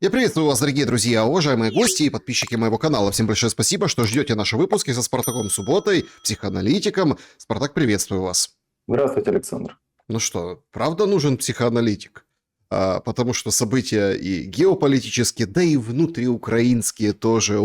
Я приветствую вас, дорогие друзья, уважаемые гости и подписчики моего канала. Всем большое спасибо, что ждете наши выпуски со Спартаком Субботой, психоаналитиком. Спартак, приветствую вас. Здравствуйте, Александр. Ну что, правда нужен психоаналитик? Потому что события и геополитические, да и внутриукраинские тоже,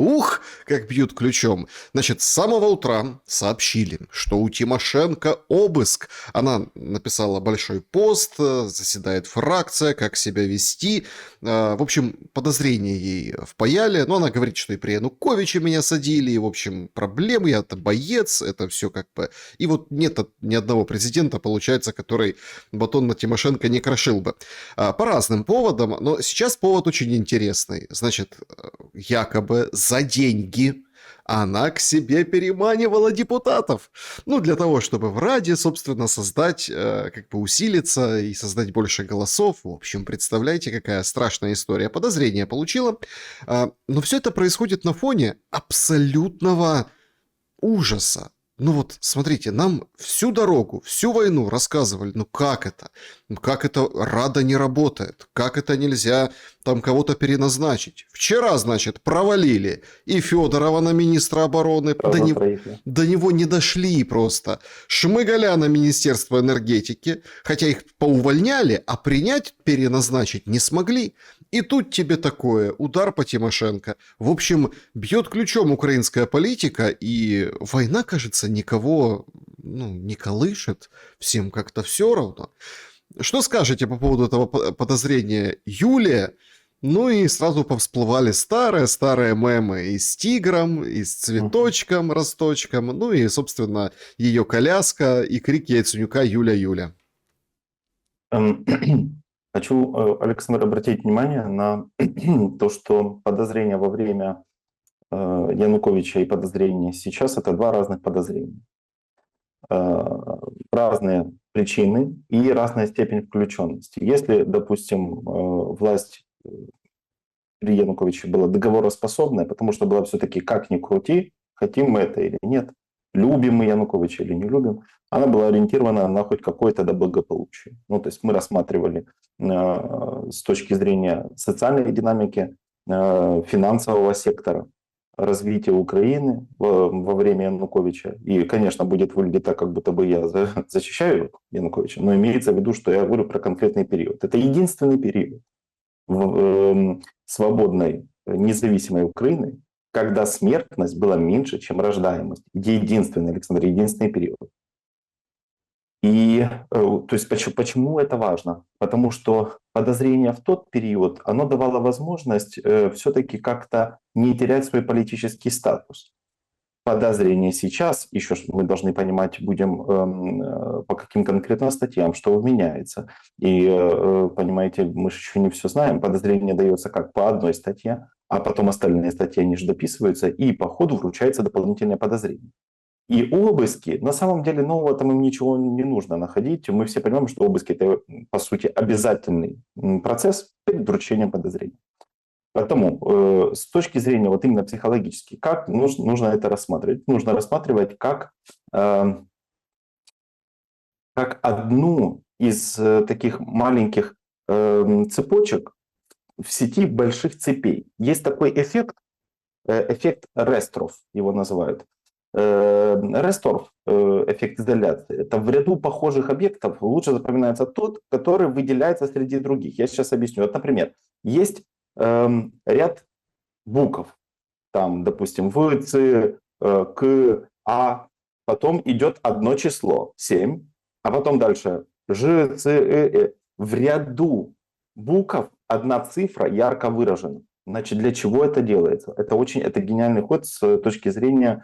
как бьют ключом. Значит, с самого утра сообщили, что у Тимошенко обыск. Она написала большой пост, заседает фракция, как себя вести. В общем, подозрения ей впаяли. Но она говорит, что и при Януковиче меня садили, и, в общем, проблемы, я-то боец, это все как бы... И вот нет ни одного президента, получается, который батон на Тимошенко не крошил бы. По разным поводам, но сейчас повод очень интересный. Значит, якобы за деньги она к себе переманивала депутатов. Ну, для того, чтобы в Раде, собственно, создать, как бы усилиться и создать больше голосов. В общем, представляете, какая страшная история. Подозрение получила. Но все это происходит на фоне абсолютного ужаса. Ну вот, смотрите, нам всю дорогу, всю войну рассказывали, ну как это? Ну как это Рада не работает? Как это нельзя там кого-то переназначить? Вчера, значит, провалили и Федорова на министра обороны, Сразу троих. до него не дошли просто. Шмыгаля на Министерство энергетики, хотя их поувольняли, а принять, переназначить не смогли. И тут тебе такое, удар по Тимошенко. В общем, бьет ключом украинская политика, и война, кажется, никого не колышет, всем как-то все равно. Что скажете по поводу этого подозрения Юлия? Ну и сразу повсплывали старые мемы и с тигром, и с цветочком, росточком, ну и, собственно, ее коляска и крик Яйценюка «Юля-Юля». Хочу, Александр, обратить внимание на то, что подозрения во время Януковича и подозрения сейчас — это два разных подозрения. Разные причины и разная степень включенности. Если, допустим, власть при Януковиче была договороспособная, потому что была все-таки как ни крути, хотим мы это или нет, любим мы Януковича или не любим, она была ориентирована на хоть какое-то благополучие. Ну, то есть мы рассматривали с точки зрения социальной динамики, финансового сектора, развития Украины во время Януковича. И, конечно, будет выглядеть так, как будто бы я защищаю Януковича, но имеется в виду, что я говорю про конкретный период. Это единственный период в свободной, независимой Украины, когда смертность была меньше, чем рождаемость. Единственный, Александр, единственный период. И то есть почему это важно? Потому что подозрение в тот период, оно давало возможность все-таки как-то не терять свой политический статус. Подозрение сейчас, еще мы должны понимать, будем по каким конкретно статьям, что меняется. И понимаете, мы же еще не все знаем. Подозрение дается как по одной статье, а потом остальные статьи, они же дописываются, и по ходу вручается дополнительное подозрение. И обыски, на самом деле, нового там им ничего не нужно находить. Мы все понимаем, что обыски — это, по сути, обязательный процесс перед вручением подозрений. Поэтому с точки зрения вот именно психологически, как нужно это рассматривать? Нужно рассматривать как одну из таких маленьких цепочек в сети больших цепей. Есть такой эффект Ресторф его называют. Ресторф, эффект изоляции, это в ряду похожих объектов лучше запоминается тот, который выделяется среди других. Я сейчас объясню. Вот, например, есть ряд букв, там, допустим, В, Ц, К, А, потом идет одно число, 7, а потом дальше Ж, Ц, В ряду букв одна цифра ярко выражена. Значит, для чего это делается? Это гениальный ход с точки зрения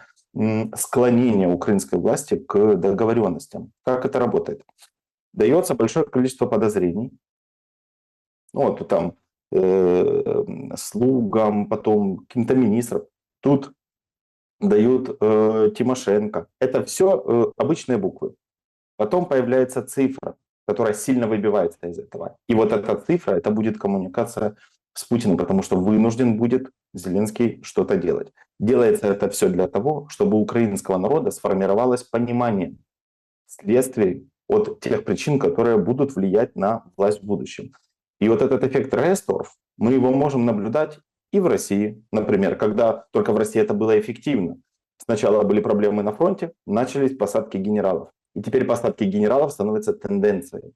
склонения украинской власти к договоренностям. Как это работает? Дается большое количество подозрений. Вот там слугам, потом каким-то министрам. Тут дают Тимошенко. Это все обычные буквы. Потом появляется цифра, которая сильно выбивается из этого. И вот эта цифра, это будет коммуникация с Путиным, потому что вынужден будет Зеленский что-то делать. Делается это все для того, чтобы у украинского народа сформировалось понимание следствий от тех причин, которые будут влиять на власть в будущем. И вот этот эффект Ресторф, Мы его можем наблюдать и в России, например, когда только в России это было эффективно. Сначала были проблемы на фронте, начались посадки генералов. И теперь посадки генералов становятся тенденцией.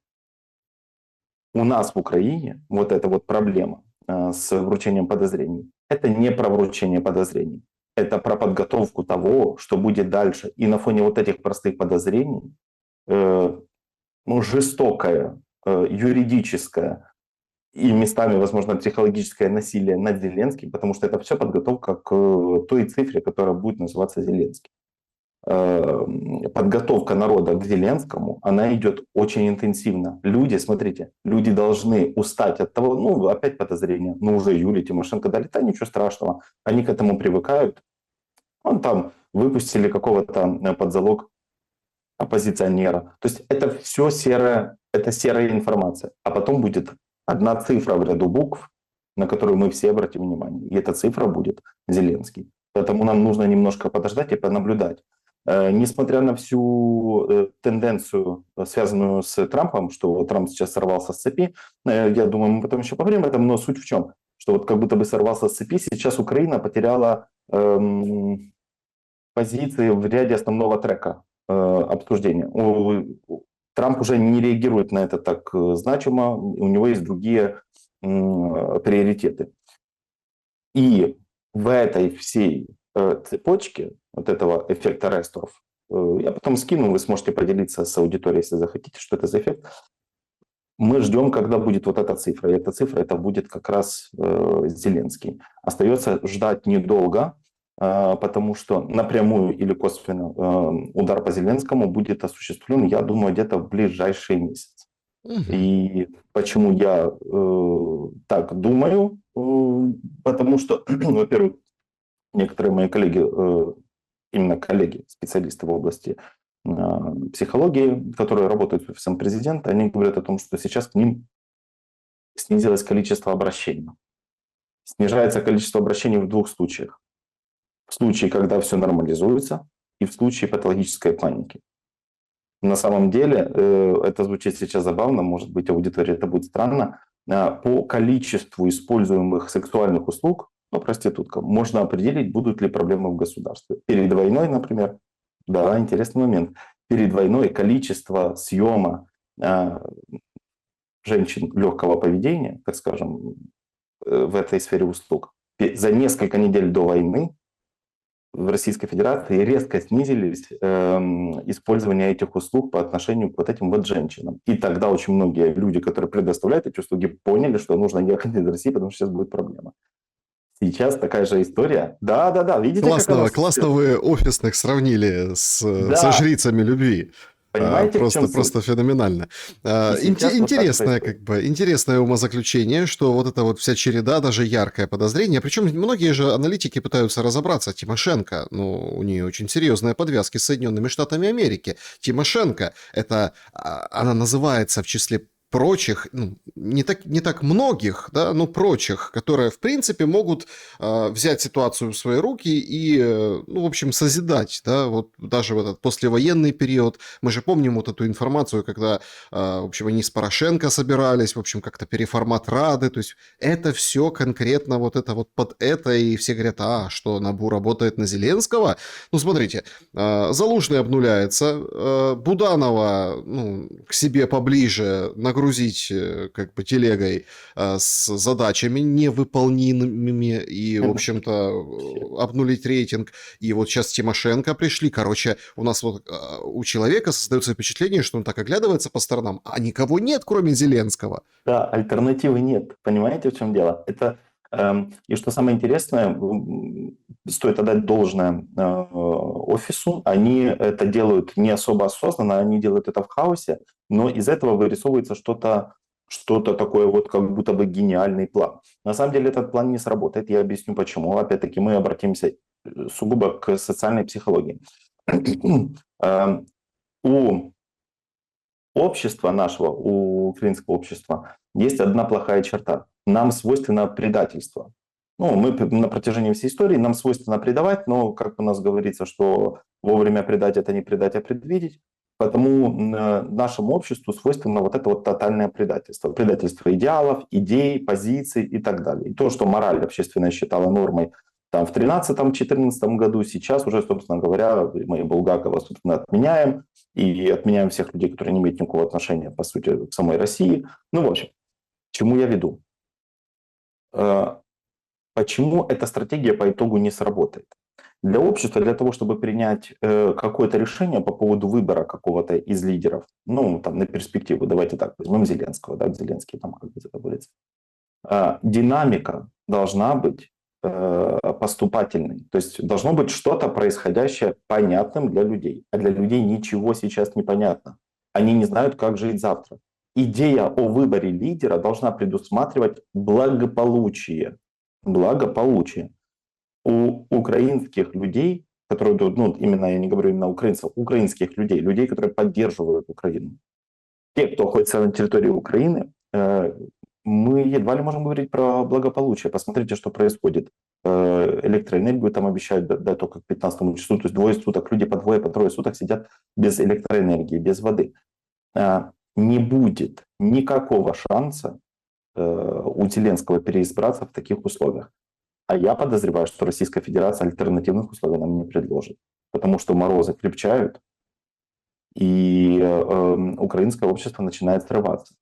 У нас в Украине вот эта вот проблема с вручением подозрений, это не про вручение подозрений, это про подготовку того, что будет дальше. И на фоне вот этих простых подозрений жестокое, юридическое и местами, возможно, психологическое насилие над Зеленским, потому что это все подготовка к той цифре, которая будет называться Зеленский. Подготовка народа к Зеленскому, она идет очень интенсивно. Люди, смотрите, люди должны устать от того, опять подозрения, уже Юлия Тимошенко дали, да ничего страшного, они к этому привыкают. Вон там выпустили какого-то под залог оппозиционера. То есть это все серая информация. А потом будет одна цифра в ряду букв, на которую мы все обратим внимание. И эта цифра будет Зеленский. Поэтому нам нужно немножко подождать и понаблюдать. Несмотря на всю тенденцию, связанную с Трампом, что Трамп сейчас сорвался с цепи, я думаю, мы потом еще поговорим об этом, но суть в чем? Что вот как будто бы сорвался с цепи, сейчас Украина потеряла позиции в ряде основного трека обсуждения. Трамп уже не реагирует на это так значимо, у него есть другие приоритеты. И в этой всей цепочке вот этого эффекта Ресторов, я потом скину, вы сможете поделиться с аудиторией, если захотите, что это за эффект. Мы ждем, когда будет вот эта цифра. И эта цифра, это будет как раз Зеленский. Остается ждать недолго, потому что напрямую или косвенно удар по Зеленскому будет осуществлен, я думаю, где-то в ближайший месяц. И почему я так думаю? Потому что, во-первых, некоторые мои коллеги, именно коллеги, специалисты в области психологии, которые работают с офисом президента, они говорят о том, что сейчас к ним снизилось количество обращений. Снижается количество обращений в двух случаях. В случае, когда все нормализуется, и в случае патологической паники. На самом деле, это звучит сейчас забавно, может быть, аудитории это будет странно, по количеству используемых сексуальных услуг, проституткам, можно определить, будут ли проблемы в государстве. Перед войной, например, да, интересный момент, перед войной количество съема женщин легкого поведения, так скажем, в этой сфере услуг, за несколько недель до войны в Российской Федерации резко снизились использование этих услуг по отношению к вот этим вот женщинам. И тогда очень многие люди, которые предоставляют эти услуги, поняли, что нужно ехать из России, потому что сейчас будет проблема. Сейчас такая же история. Да, видите, Классно вы офисных сравнили со жрицами любви. Понимаете, просто феноменально. Интересное умозаключение, что вот эта вот вся череда, даже яркое подозрение, причем многие же аналитики пытаются разобраться. Тимошенко, у нее очень серьезные подвязки с Соединенными Штатами Америки. Тимошенко, она называется в числе прочих, не так многих, да, но прочих, которые, в принципе, могут взять ситуацию в свои руки и, в общем, созидать, да, вот даже в этот послевоенный период. Мы же помним вот эту информацию, когда, в общем, они с Порошенко собирались, в общем, как-то переформат Рады, то есть это все конкретно вот это вот под это, и все говорят, что НАБУ работает на Зеленского. Смотрите, Залужный обнуляется, Буданова, к себе поближе нагрузить как бы телегой с задачами невыполнимыми и, в общем-то, обнулить рейтинг. И вот сейчас Тимошенко пришли. Короче, у нас вот у человека создается впечатление, что он так оглядывается по сторонам, а никого нет, кроме Зеленского. Да, альтернативы нет. Понимаете, в чем дело? Это и что самое интересное, стоит отдать должное офису, они это делают не особо осознанно, они делают это в хаосе, но из этого вырисовывается что-то такое вот как будто бы гениальный план. На самом деле этот план не сработает, я объясню почему. Опять-таки мы обратимся сугубо к социальной психологии. У общества нашего, у украинского общества есть одна плохая черта. Нам свойственно предательство. Мы на протяжении всей истории, нам свойственно предавать, но, как у нас говорится, что вовремя предать – это не предать, а предвидеть. Потому нашему обществу свойственно вот это вот тотальное предательство. Предательство идеалов, идей, позиций и так далее. И то, что мораль общественная считала нормой там, в 2013-2014 году, сейчас уже, собственно говоря, мы Булгакова, собственно, отменяем. И отменяем всех людей, которые не имеют никакого отношения, по сути, к самой России. Ну, в общем, к чему я веду? Почему эта стратегия по итогу не сработает? Для общества, для того, чтобы принять какое-то решение по поводу выбора какого-то из лидеров, ну, там, на перспективу, давайте так, возьмем Зеленского, да, Зеленский там как бы это говорится, динамика должна быть поступательной. То есть должно быть что-то происходящее понятным для людей. А для людей ничего сейчас не понятно. Они не знают, как жить завтра. Идея о выборе лидера должна предусматривать благополучие. Благополучие. У украинских людей, которые, ну, именно, я не говорю именно украинцев, украинских людей, людей, которые поддерживают Украину. Те, кто находится на территории Украины, мы едва ли можем говорить про благополучие. Посмотрите, что происходит. Электроэнергию там обещают до только к 15 часу, то есть двое суток, люди по двое, по трое суток сидят без электроэнергии, без воды. Не будет никакого шанса у Зеленского переизбраться в таких условиях. А я подозреваю, что Российская Федерация альтернативных условий нам не предложит, потому что морозы крепчают, и украинское общество начинает срываться.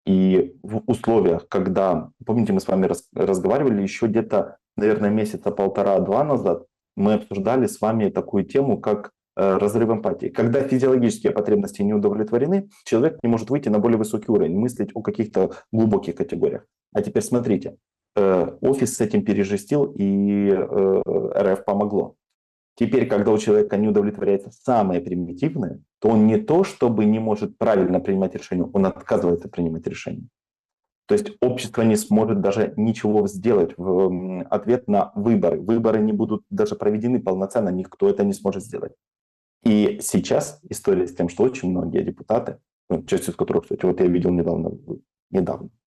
И в условиях, когда, помните, мы с вами разговаривали еще где-то, наверное, месяца полтора-два назад, мы обсуждали с вами такую тему, как разрыв эмпатии. Когда физиологические потребности не удовлетворены, человек не может выйти на более высокий уровень, мыслить о каких-то глубоких категориях. А теперь смотрите, офис с этим пережестил, и РФ помогло. Теперь, когда у человека не удовлетворяется самое примитивное, то он не то, чтобы не может правильно принимать решения, он отказывается принимать решения. То есть общество не сможет даже ничего сделать в ответ на выборы. Выборы не будут даже проведены полноценно, никто это не сможет сделать. И сейчас история с тем, что очень многие депутаты, часть из которых, кстати, вот я видел недавно,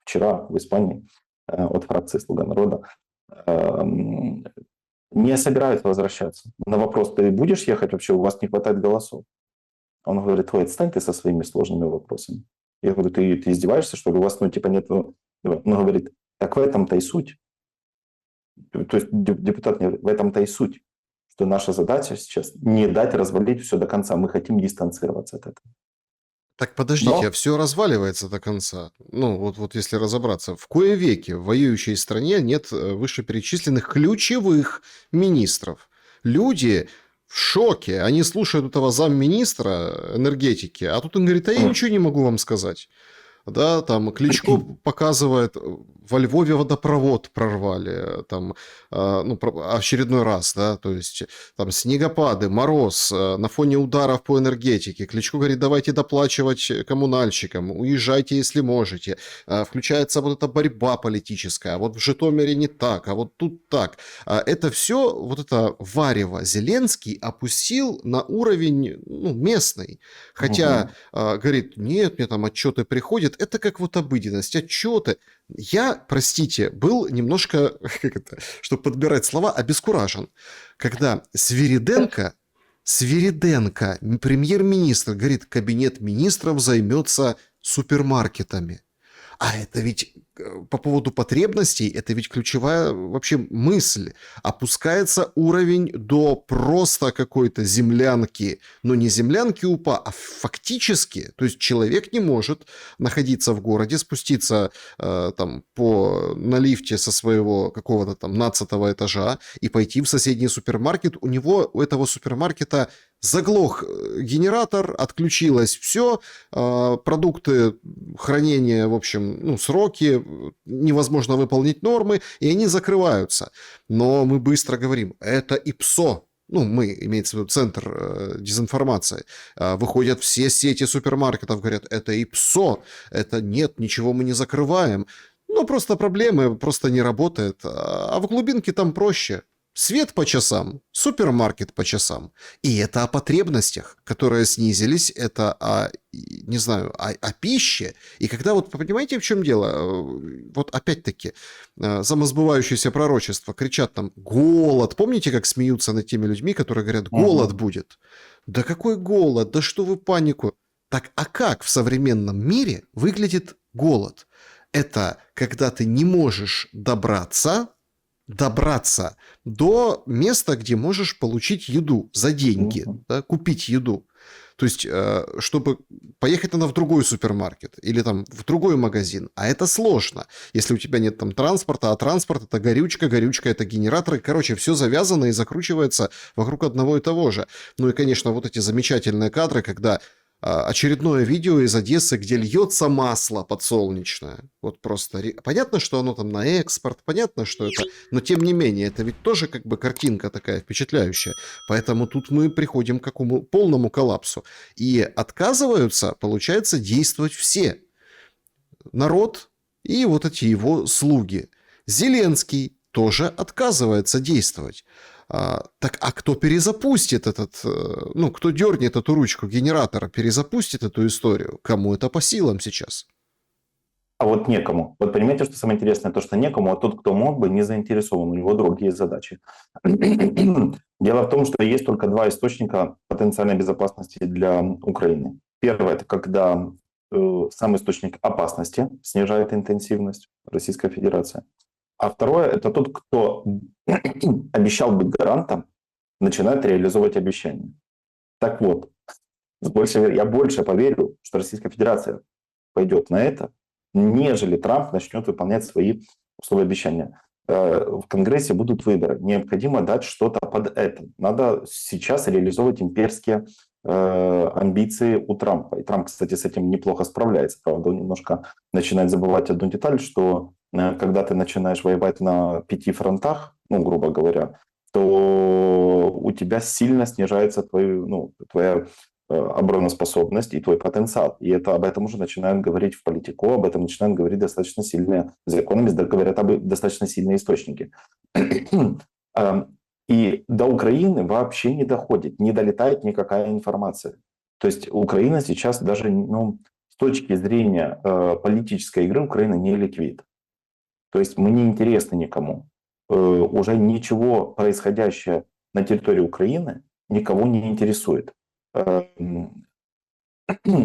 вчера в Испании, от фракции «Слуга народа», не собираются возвращаться. На вопрос: ты будешь ехать вообще, у вас не хватает голосов? Он говорит: ой, отстань ты со своими сложными вопросами. Я говорю: ты издеваешься, что ли? У вас, ну, типа, нет... Он говорит: так в этом-то и суть. То есть депутат говорит: в этом-то и суть, что наша задача сейчас не дать развалить все до конца. Мы хотим дистанцироваться от этого. Так подождите, Но а все разваливается до конца. Ну, вот если разобраться. В кое веке в воюющей стране нет вышеперечисленных ключевых министров. Люди в шоке. Они слушают этого замминистра энергетики, а тут он говорит: а я ничего не могу вам сказать. Да, там Кличко показывает, во Львове водопровод прорвали, там, ну, очередной раз, да, то есть там снегопады, мороз, на фоне ударов по энергетике. Кличко говорит: давайте доплачивать коммунальщикам, уезжайте, если можете. Включается вот эта борьба политическая, а вот в Житомире не так, а вот тут так. Это все, вот это варево Зеленский опустил на уровень, ну, местный. Хотя, говорит: нет, мне там отчеты приходят. Это как вот обыденность, отчеты. Я, простите, был немножко, как это, чтобы подбирать слова, обескуражен, когда Свириденко, премьер-министр, говорит: кабинет министров займется супермаркетами. А это ведь по поводу потребностей, это ведь ключевая вообще мысль. Опускается уровень до просто какой-то землянки, но не землянки УПА, а фактически. То есть человек не может находиться в городе, спуститься на лифте со своего какого-то там 15-го этажа и пойти в соседний супермаркет. У этого супермаркета заглох генератор, отключилось все, продукты хранения, в общем, ну, сроки, невозможно выполнить нормы, и они закрываются. Но мы быстро говорим: это ИПСО. Ну, мы, имеется в виду Центр дезинформации. Выходят все сети супермаркетов, говорят: это ИПСО, это нет, ничего мы не закрываем. Ну, просто проблемы, просто не работает. А в глубинке там проще. Свет по часам, супермаркет по часам. И это о потребностях, которые снизились, это о пище. И когда вот, понимаете, в чем дело? Вот опять-таки, самосбывающееся пророчество, кричат там: голод. Помните, как смеются над теми людьми, которые говорят: голод будет? Да какой голод, да что вы панику? Так а как в современном мире выглядит голод? Это когда ты не можешь добраться до места, где можешь получить еду за деньги, Мгм. да, купить еду. То есть, чтобы поехать надо в другой супермаркет или там в другой магазин, а это сложно, если у тебя нет там транспорта, а транспорт это горючка это генераторы, короче, все завязано и закручивается вокруг одного и того же. Ну и, конечно, вот эти замечательные кадры, когда очередное видео из Одессы, где льется масло подсолнечное. Вот просто... Понятно, что оно там на экспорт, понятно, что это... Но тем не менее, это ведь тоже как бы картинка такая впечатляющая. Поэтому тут мы приходим к какому полному коллапсу. И отказываются, получается, действовать все. Народ и вот эти его слуги. Зеленский тоже отказывается действовать. Так, а кто перезапустит ну, кто дернет эту ручку генератора, перезапустит эту историю? Кому это по силам сейчас? А вот некому. Вот понимаете, что самое интересное? То, что некому, а тот, кто мог бы, не заинтересован. У него другие задачи. Дело в том, что есть только два источника потенциальной безопасности для Украины. Первое – это когда сам источник опасности снижает интенсивность Российской Федерации. А второе – это тот, кто обещал быть гарантом, начинает реализовывать обещания. Так вот, я больше поверю, что Российская Федерация пойдет на это, нежели Трамп начнет выполнять свои условия обещания. В Конгрессе будут выборы. Необходимо дать что-то под это. Надо сейчас реализовывать имперские амбиции у Трампа. И Трамп, кстати, с этим неплохо справляется. Правда, он немножко начинает забывать одну деталь, что когда ты начинаешь воевать на 5 фронтах, ну, грубо говоря, то у тебя сильно снижается твоя обороноспособность и твой потенциал. И это об этом уже начинают говорить в политику, об этом начинают говорить достаточно сильные The Economist, говорят об достаточно сильные источники. И до Украины вообще не доходит, не долетает никакая информация. То есть Украина сейчас даже, с точки зрения политической игры, Украина не ликвид. То есть мы не интересны никому. Уже ничего происходящее на территории Украины никого не интересует.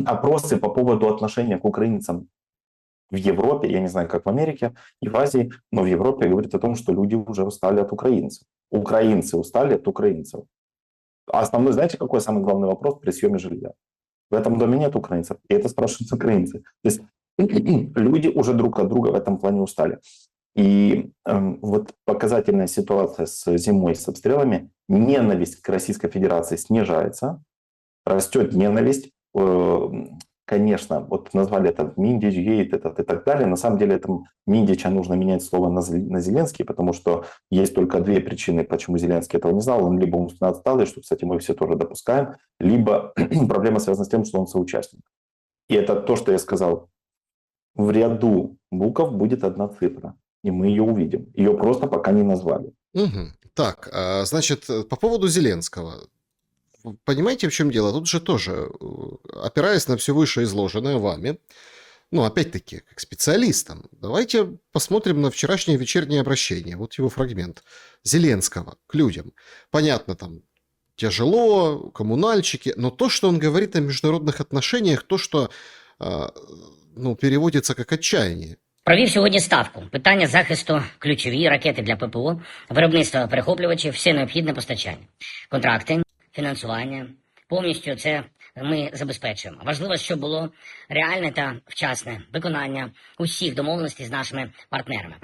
Опросы по поводу отношения к украинцам в Европе, я не знаю, как в Америке и в Азии, но в Европе говорят о том, что люди уже устали от украинцев. Украинцы устали от украинцев. А основной, знаете, какой самый главный вопрос при съеме жилья? В этом доме нет украинцев, и это спрашивают украинцы. То есть люди уже друг от друга в этом плане устали. И вот показательная ситуация с зимой, с обстрелами, ненависть к Российской Федерации снижается, растет ненависть. Конечно, вот назвали это Миндич, гейт и так далее. На самом деле, это Миндича нужно менять слово на Зеленский, потому что есть только две причины, почему Зеленский этого не знал. Он либо умственно отсталый, что, кстати, мы все тоже допускаем, либо проблема связана с тем, что он соучастник. И это то, что я сказал. В ряду букв будет одна цифра, и мы ее увидим. Ее просто пока не назвали. Угу. Так, значит, по поводу Зеленского. Понимаете, в чем дело? Тут же тоже, опираясь на все вышеизложенное вами, ну, опять-таки, как специалистам, давайте посмотрим на вчерашнее вечернее обращение. Вот его фрагмент. Зеленского к людям. Понятно, там тяжело, коммунальщики, но то, что он говорит о международных отношениях, то, что переводится как отчаяние. Провів сьогодні ставку. Питання захисту, ключові ракети для ППО, виробництво перехоплювачів, все необхідне постачання. Контракти, фінансування. Повністю це ми забезпечуємо. Важливо, щоб було реальне та вчасне виконання усіх домовленостей з нашими партнерами.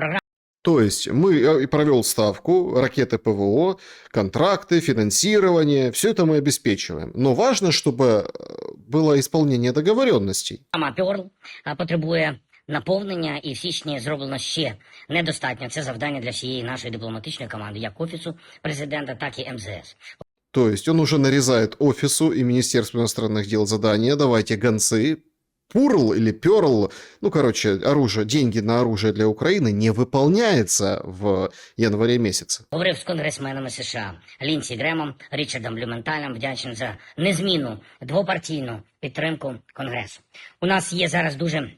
То есть мы провел ставку, ракеты ПВО, контракты, финансирование, все это мы обеспечиваем. Но важно, чтобы было исполнение договоренностей. Програма Pearl потребує наповнення, і в січні зроблено ще недостатньо. Це завдання для всієї нашої дипломатичної команди, як Офісу президента, так і МЗС. То есть он уже нарезает офису и Министерству иностранных дел задания, давайте гонцы, Пурл или Перл, оружие, деньги на оружие для Украины не выполняется в январе месяце. Говорив з конгресменами США Лінсі Гремом, Річардом Блюменталем, вдячний за незмінну двопартійну підтримку Конгресу. У нас є зараз дуже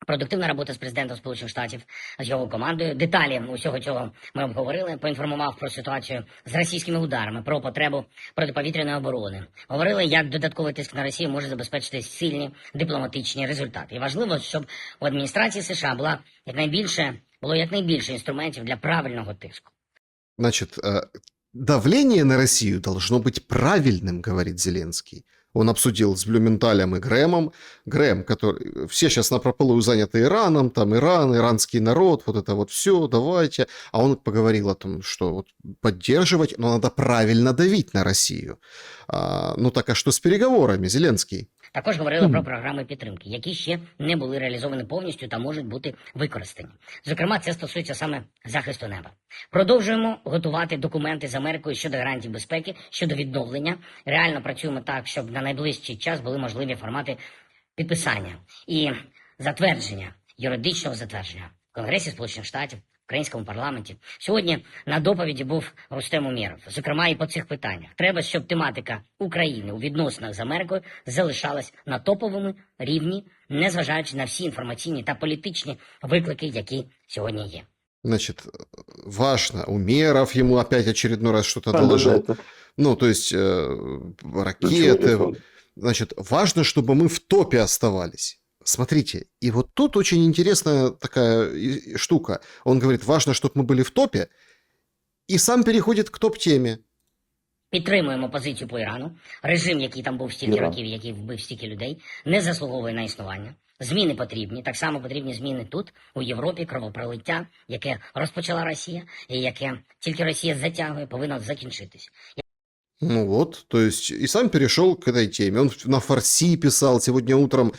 Продуктивна робота з президентом Сполучених Штатів, з його командою. Деталі усього цього ми обговорили. Поінформував про ситуацію з російськими ударами, про потребу протиповітряної оборони. Говорили, як додатковий тиск на Росію може забезпечити сильні дипломатичні результати. І важливо, щоб у адміністрації США було якнайбільше інструментів для правильного тиску. Значит, давление на Россию должно быть правильным, говорит Зеленский. Он обсудил с Блюменталем и Грэмом. Грэм, который... Все сейчас напропалую заняты Ираном, там Иран, иранский народ, вот это вот все, давайте. А он поговорил о том, что вот поддерживать, но надо правильно давить на Россию. Ну так, а что с переговорами, Зеленский? Також говорили про програми підтримки, які ще не були реалізовані повністю та можуть бути використані. Зокрема, це стосується саме захисту неба. Продовжуємо готувати документи з Америкою щодо гарантій безпеки, щодо відновлення. Реально працюємо так, щоб на найближчий час були можливі формати підписання і затвердження, юридичного затвердження в Конгресі Сполучених Штатів, в українському парламенті. Сьогодні на доповіді був Рустем Умєров, зокрема і по цих питаннях. Треба, щоб тематика України у відносинах з Америкою залишалась на топовому рівні, незважаючи на всі інформаційні та політичні виклики, які сьогодні є. Значит, важно, Умеров ему опять очередной раз что-то доложил. Ну, то есть ракеты. Значит, важно, чтобы мы в топе оставались. Смотрите, и вот тут очень интересная такая штука. Он говорит, важно, чтобы мы были в топе, и сам переходит к топ-теме. Підтримуємо позицію по Ірану. Режим, який там був стільки років, який вбив стільки людей, не заслуговує на існування. Зміни потрібні. Так само потрібні зміни тут, у Європі, кровопролиття, яке розпочала Росія, і яке тільки Росія затягує, повинно закінчитись. Ну вот, то есть и сам перешел к этой теме. Он на Фарси писал, сегодня утром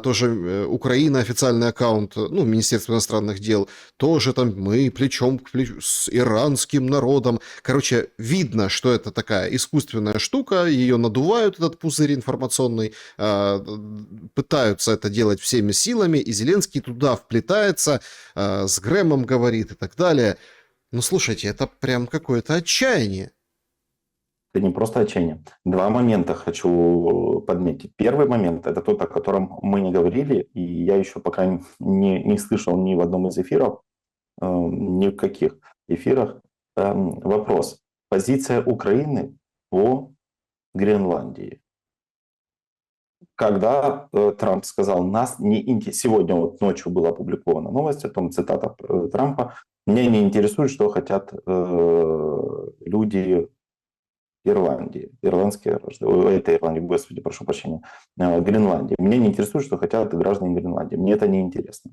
тоже Украина, официальный аккаунт, ну, Министерство иностранных дел, тоже там мы плечом к плечу с иранским народом. Короче, видно, что это такая искусственная штука, ее надувают, этот пузырь информационный, пытаются это делать всеми силами, и Зеленский туда вплетается, с Грэмом говорит и так далее. Ну, слушайте, это прям какое-то отчаяние. Это не просто отчаяние. Два момента хочу подметить. Первый момент – это тот, о котором мы не говорили, и я еще пока не слышал ни в одном из эфиров, ни в каких эфирах. Вопрос. Позиция Украины по Гренландии. Когда Трамп сказал, нас не интересует, сегодня вот ночью была опубликована новость о том, цитата Трампа, меня не интересует, что хотят люди Ирландии, ирландские граждане, это Ирландия, господи, прошу прощения, Гренландия. Меня не интересует, что хотят граждане Гренландии. Мне это не интересно.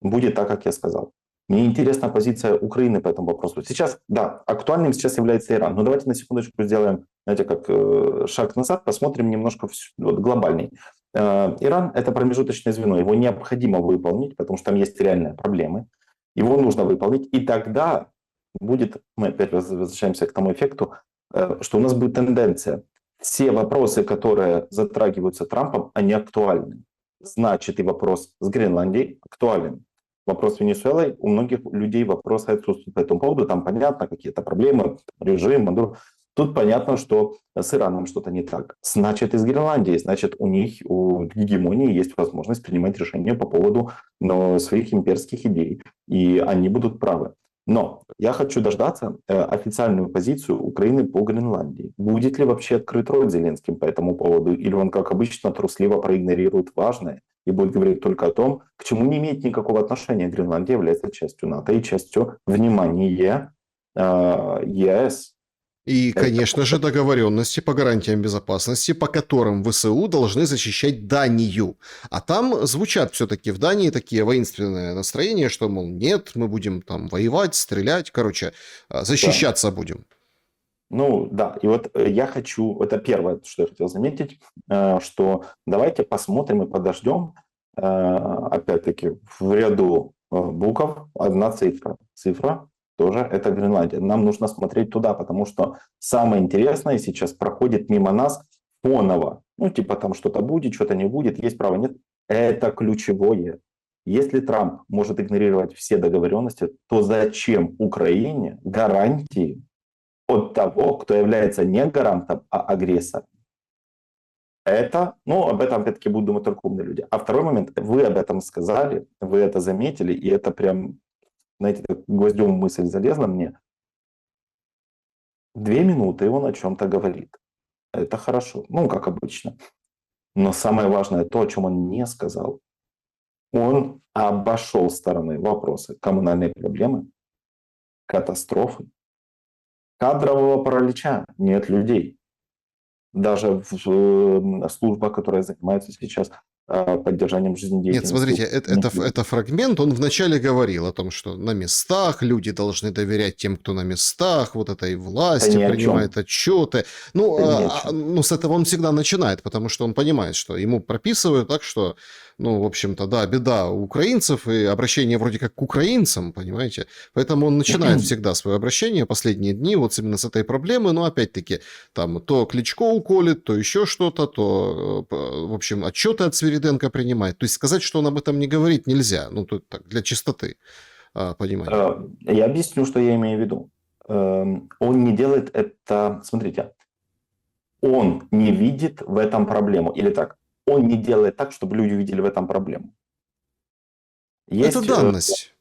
Будет так, как я сказал. Мне интересна позиция Украины по этому вопросу. Сейчас, да, актуальным сейчас является Иран. Но давайте на секундочку сделаем, знаете, как шаг назад, посмотрим немножко вот, глобальней. Иран – это промежуточное звено. Его необходимо выполнить, потому что там есть реальные проблемы. Его нужно выполнить. И тогда будет, мы опять возвращаемся к тому эффекту, что у нас будет тенденция. Все вопросы, которые затрагиваются Трампом, они актуальны. Значит, и вопрос с Гренландией актуален. Вопрос с Венесуэлой, у многих людей вопросы отсутствуют по этому поводу. Там понятно, какие-то проблемы, режим, Мадуро. Тут понятно, что с Ираном что-то не так. Значит, и с Гренландией. Значит, у них, у гегемонии есть возможность принимать решения по поводу своих имперских идей. И они будут правы. Но я хочу дождаться официальную позицию Украины по Гренландии. Будет ли вообще открыт рот Зеленским по этому поводу? Или он, как обычно, трусливо проигнорирует важное и будет говорить только о том, к чему не имеет никакого отношения Гренландия, является частью НАТО и частью внимания ЕС. И, конечно же, договоренности по гарантиям безопасности, по которым ВСУ должны защищать Данию. А там звучат все-таки в Дании такие воинственные настроения, что, мол, нет, мы будем там воевать, стрелять, короче, защищаться будем. Ну да, и вот я хочу, это первое, что я хотел заметить, что давайте посмотрим и подождем, опять-таки, в ряду букв одна цифра. Цифра тоже это Гренландия. Нам нужно смотреть туда, потому что самое интересное сейчас проходит мимо нас фоново. Ну, типа там что-то будет, что-то не будет, есть право, нет. Это ключевое. Если Трамп может игнорировать все договоренности, то зачем Украине гарантии от того, кто является не гарантом, а агрессором? Это, ну, об этом, опять-таки, будут думать только умные люди. А второй момент, вы об этом сказали, вы это заметили, и это прям, знаете, так гвоздем мысль залезла мне. 2 минуты он о чем-то говорит. Это хорошо, ну, как обычно. Но самое важное, то, о чем он не сказал, он обошел стороны вопросы коммунальной проблемы, катастрофы, кадрового паралича. Нет людей. Даже в службах, которые занимаются сейчас поддержанием Нет, жизнедеятельности. смотрите, это фрагмент, он вначале говорил о том, что на местах люди должны доверять тем, кто на местах, вот этой власти ни о принимает отчеты. Ну, Это ни о чем. ну, с этого он всегда начинает, потому что он понимает, что ему прописывают так, что, ну, в общем-то, да, беда у украинцев, и обращение вроде как к украинцам, понимаете? Поэтому он начинает всегда свое обращение последние дни вот именно с этой проблемы, но опять-таки там то Кличко уколет, то еще что-то, то, в общем, отчеты от Свириденко принимает. То есть сказать, что он об этом не говорит, нельзя. Ну, тут так, для чистоты понимания. Я объясню, что я имею в виду. Он не делает это... Смотрите, он не видит в этом проблему. Или так, он не делает так, чтобы люди увидели в этом проблему. Это Есть... данность.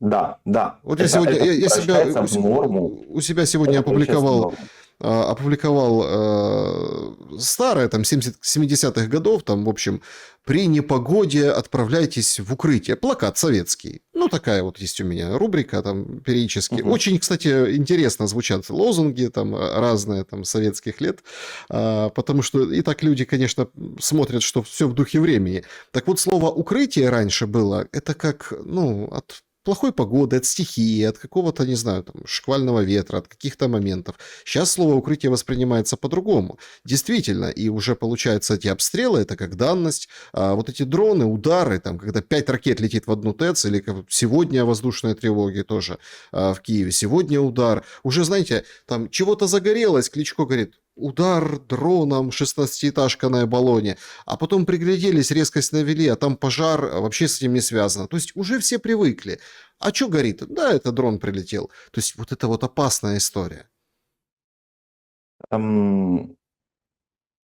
Да, да. Вот я сегодня, я себя, превращается в норму. у себя сегодня Это превращается в опубликовал норму. старое, там, 70-х годов, там, в общем, при непогоде отправляйтесь в укрытие. Плакат советский. Ну, такая вот есть у меня рубрика, там, периодически. Мгм. Очень, кстати, интересно звучат лозунги, там, разные, там, советских лет, потому что и так люди, конечно, смотрят, что все в духе времени. Так вот, слово «укрытие» раньше было, это как, ну, от плохой погоды, от стихии, от какого-то, не знаю, там, шквального ветра, от каких-то моментов. Сейчас слово «укрытие» воспринимается по-другому. Действительно, и уже, получается, эти обстрелы, это как данность. А вот эти дроны, удары, там, когда 5 ракет летит в одну ТЭЦ, или как сегодня воздушные тревоги тоже в Киеве, сегодня удар. Уже, знаете, там чего-то загорелось, Кличко говорит, удар дроном, 16-этажка на Оболоне, а потом пригляделись, резкость навели, а там пожар, вообще с этим не связано. То есть уже все привыкли. А что горит? Да, это дрон прилетел. То есть вот это вот опасная история.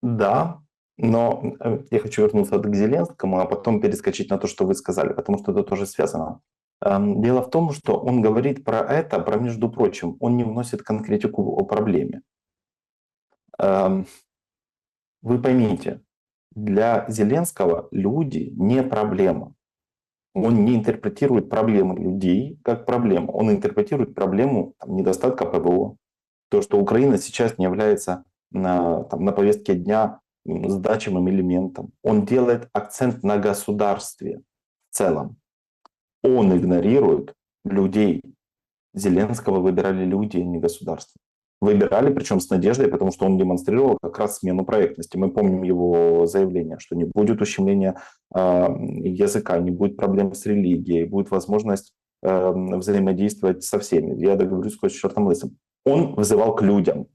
Да, но я хочу вернуться к Зеленскому, а потом перескочить на то, что вы сказали, потому что это тоже связано. Дело в том, что он говорит про это, про между прочим, он не вносит конкретику о проблеме. Вы поймите, для Зеленского люди не проблема. Он не интерпретирует проблемы людей как проблему. Он интерпретирует проблему там, недостатка ПВО. То, что Украина сейчас не является на повестке дня значимым элементом. Он делает акцент на государстве в целом. Он игнорирует людей. Зеленского выбирали люди, а не государство. Выбирали, причем с надеждой, потому что он демонстрировал как раз смену проектности. Мы помним его заявление, что не будет ущемления языка, не будет проблем с религией, будет возможность взаимодействовать со всеми. Я договорюсь с чертом лысым. Он вызывал к людям.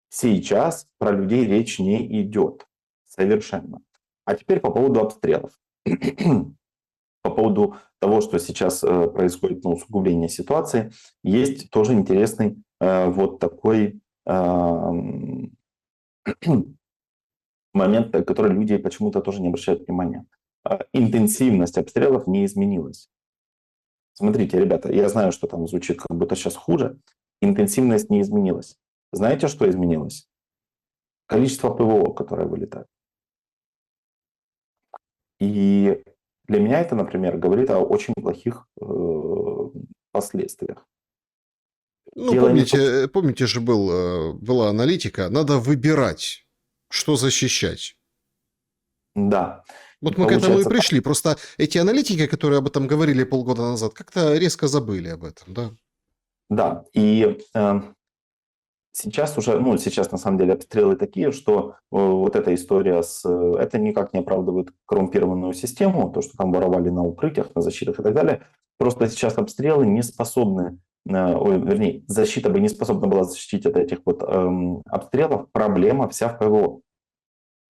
Сейчас про людей речь не идет. Совершенно. А теперь по поводу обстрелов. По поводу того, что сейчас происходит, ну, усугубление ситуации, есть тоже интересный вот такой момент, на который люди почему-то тоже не обращают внимания. Интенсивность обстрелов не изменилась. Смотрите, ребята, я знаю, что там звучит как будто сейчас хуже. Интенсивность не изменилась. Знаете, что изменилось? Количество ПВО, которое вылетает. И для меня это, например, говорит о очень плохих последствиях. Ну, Дело не в том, помните же была аналитика, надо выбирать, что защищать. да, Вот мы к этому и получается так. пришли. Просто эти аналитики, которые об этом говорили полгода назад, как-то резко забыли об этом, да? Да, и сейчас уже, ну, сейчас на самом деле обстрелы такие, что вот эта история это никак не оправдывает коррумпированную систему, то, что там воровали на укрытиях, на защитах и так далее. Просто сейчас обстрелы не способны, вернее, защита бы не способна была защитить от этих вот обстрелов. Проблема вся в ПВО.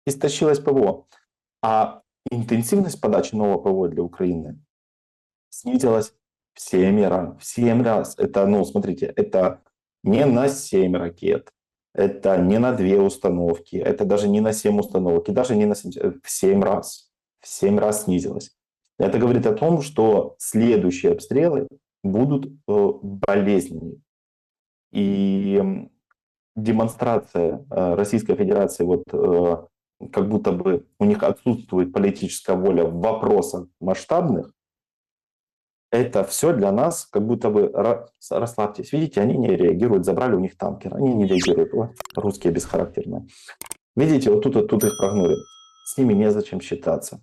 Истощилось ПВО. А интенсивность подачи нового ПВО для Украины снизилась в 7 раз. В 7 раз. Это, ну, смотрите, это не на 7 ракет, Это не на 2 установки, это даже не на 7 установок, и даже не на 7, в 7 раз. В 7 раз снизилось. Это говорит о том, что следующие обстрелы будут болезненнее. И демонстрация Российской Федерации, вот как будто бы у них отсутствует политическая воля в вопросах масштабных, это все для нас как будто бы расслабьтесь. Видите, они не реагируют, забрали у них танкер, они не реагируют. Ой, русские бесхарактерные. Видите, вот тут их прогнули. С ними незачем считаться.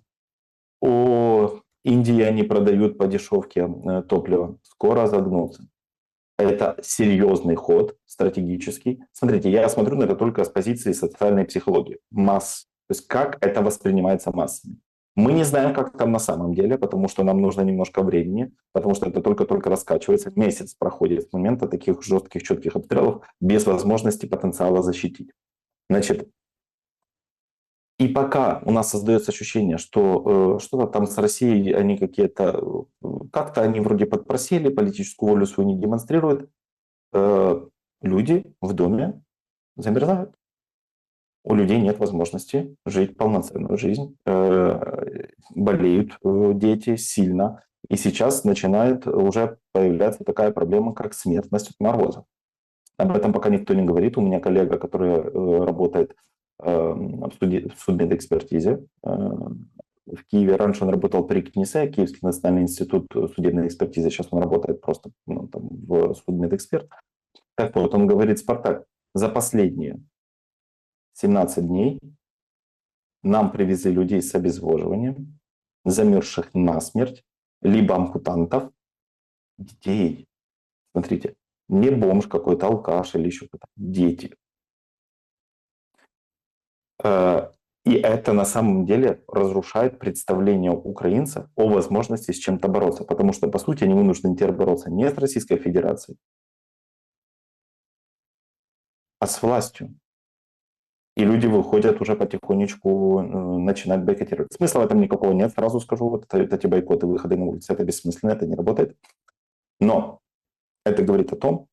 Индии они продают по дешевке топливо. Скоро загнутся. Это серьезный ход, стратегический. Смотрите, я смотрю на это только с позиции социальной психологии. Масс. То есть как это воспринимается массами. Мы не знаем, как там на самом деле, потому что нам нужно немножко времени, потому что это только-только раскачивается. Месяц проходит с момента таких жестких, четких обстрелов без возможности потенциала защитить. Значит, и пока у нас создается ощущение, что что-то там с Россией, они какие-то, как-то они вроде подпросели, политическую волю свою не демонстрируют, люди в доме замерзают. У людей нет возможности жить полноценную жизнь. Болеют дети сильно. И сейчас начинает уже появляться такая проблема, как смертность от мороза. Об этом пока никто не говорит. У меня коллега, который работает в судмедэкспертизе в Киеве. Раньше он работал при КНИСЭ, Киевский национальный институт судебной экспертизы. Сейчас он работает просто там, в судмедэксперт. Так вот, он говорит: Спартак, за последние 17 дней нам привезли людей с обезвоживанием, замерзших насмерть, либо ампутантов, детей. Смотрите, не бомж какой-то, алкаш или еще кто-то, дети. И это на самом деле разрушает представление украинцев о возможности с чем-то бороться. Потому что, по сути, они вынуждены теперь бороться не с Российской Федерацией, а с властью. И люди выходят уже потихонечку начинать бойкотировать. Смысла в этом никакого нет, сразу скажу. Вот эти бойкоты, выходы на улицу, это бессмысленно, это не работает. Но это говорит о том,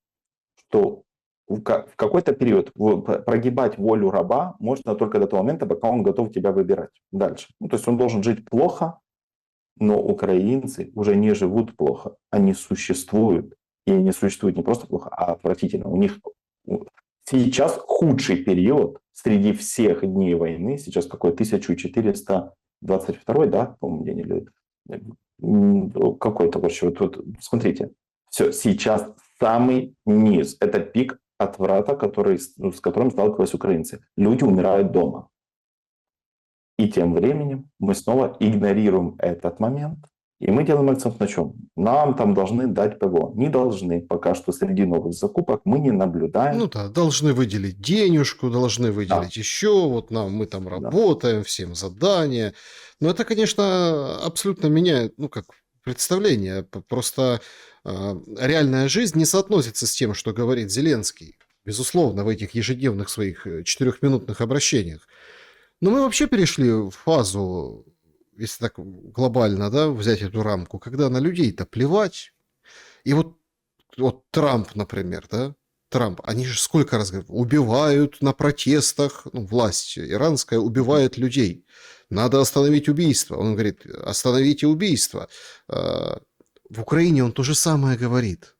что в какой-то период прогибать волю раба можно только до того момента, пока он готов тебя выбирать дальше. Ну, то есть он должен жить плохо, но украинцы уже не живут плохо. Они существуют. И они существуют не просто плохо, а отвратительно. У них сейчас худший период среди всех дней войны. Сейчас какой? 1422, да, по-моему, день или какой-то вообще. Вот, смотрите, все, сейчас самый низ. Это пик отврата, с которым сталкивались украинцы. Люди умирают дома. И тем временем мы снова игнорируем этот момент. И мы делаем акцент на чем? Нам там должны дать ПВО. Не должны. Пока что среди новых закупок мы не наблюдаем. Ну да, должны выделить денежку, должны выделить еще, вот мы там работаем, всем задания. Но это, конечно, абсолютно меняет, как представление. Просто реальная жизнь не соотносится с тем, что говорит Зеленский. Безусловно, в этих ежедневных своих 4-минутных обращениях. Но мы вообще перешли в фазу, если так глобально, да, взять эту рамку, когда на людей-то плевать. И вот Трамп, например, да, они же сколько раз говорят, убивают на протестах, власть иранская убивает людей. Надо остановить убийство. Он говорит, остановите убийство. В Украине он то же самое говорит.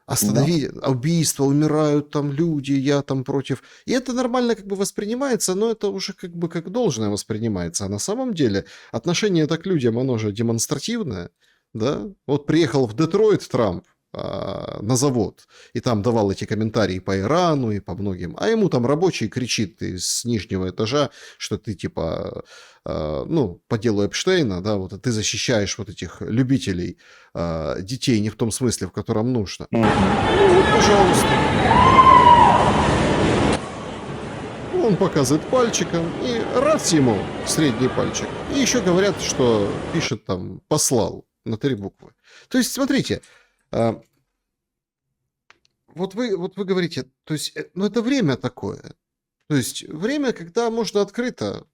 Останови убийство, умирают там люди, я там против. И это нормально воспринимается, но это уже как должное воспринимается. А на самом деле отношение это к людям, оно же демонстративное. Да? Вот приехал в Детройт Трамп на завод, и там давал эти комментарии по Ирану и по многим, а ему там рабочий кричит с нижнего этажа, что ты по делу Эпштейна, да, вот ты защищаешь вот этих любителей детей не в том смысле, в котором нужно. Ну, вот, пожалуйста. Он показывает пальчиком, и раз ему средний пальчик. И еще говорят, что пишет там «послал» на 3 буквы. То есть, смотрите, вот вы говорите, то есть, это время такое. То есть, время, когда можно открыто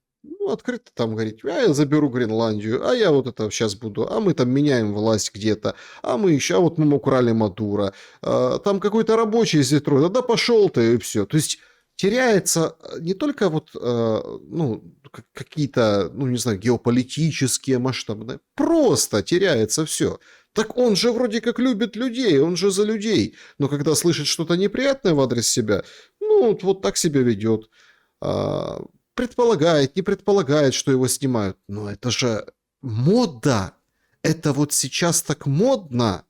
там говорить, а я заберу Гренландию, а я вот это сейчас буду, а мы там меняем власть где-то, а мы еще, а вот мы украли Мадуро, там какой-то рабочий из Детройта, да пошел ты, и все. То есть, теряется не только вот, ну, какие-то, ну, не знаю, геополитические масштабы, да, просто теряется все. Так он же вроде как любит людей, он же за людей. Но когда слышит что-то неприятное в адрес себя, ну, вот так себя ведет. А, Предполагает, не предполагает, что его снимают. Но это же мода. Это вот сейчас так модно.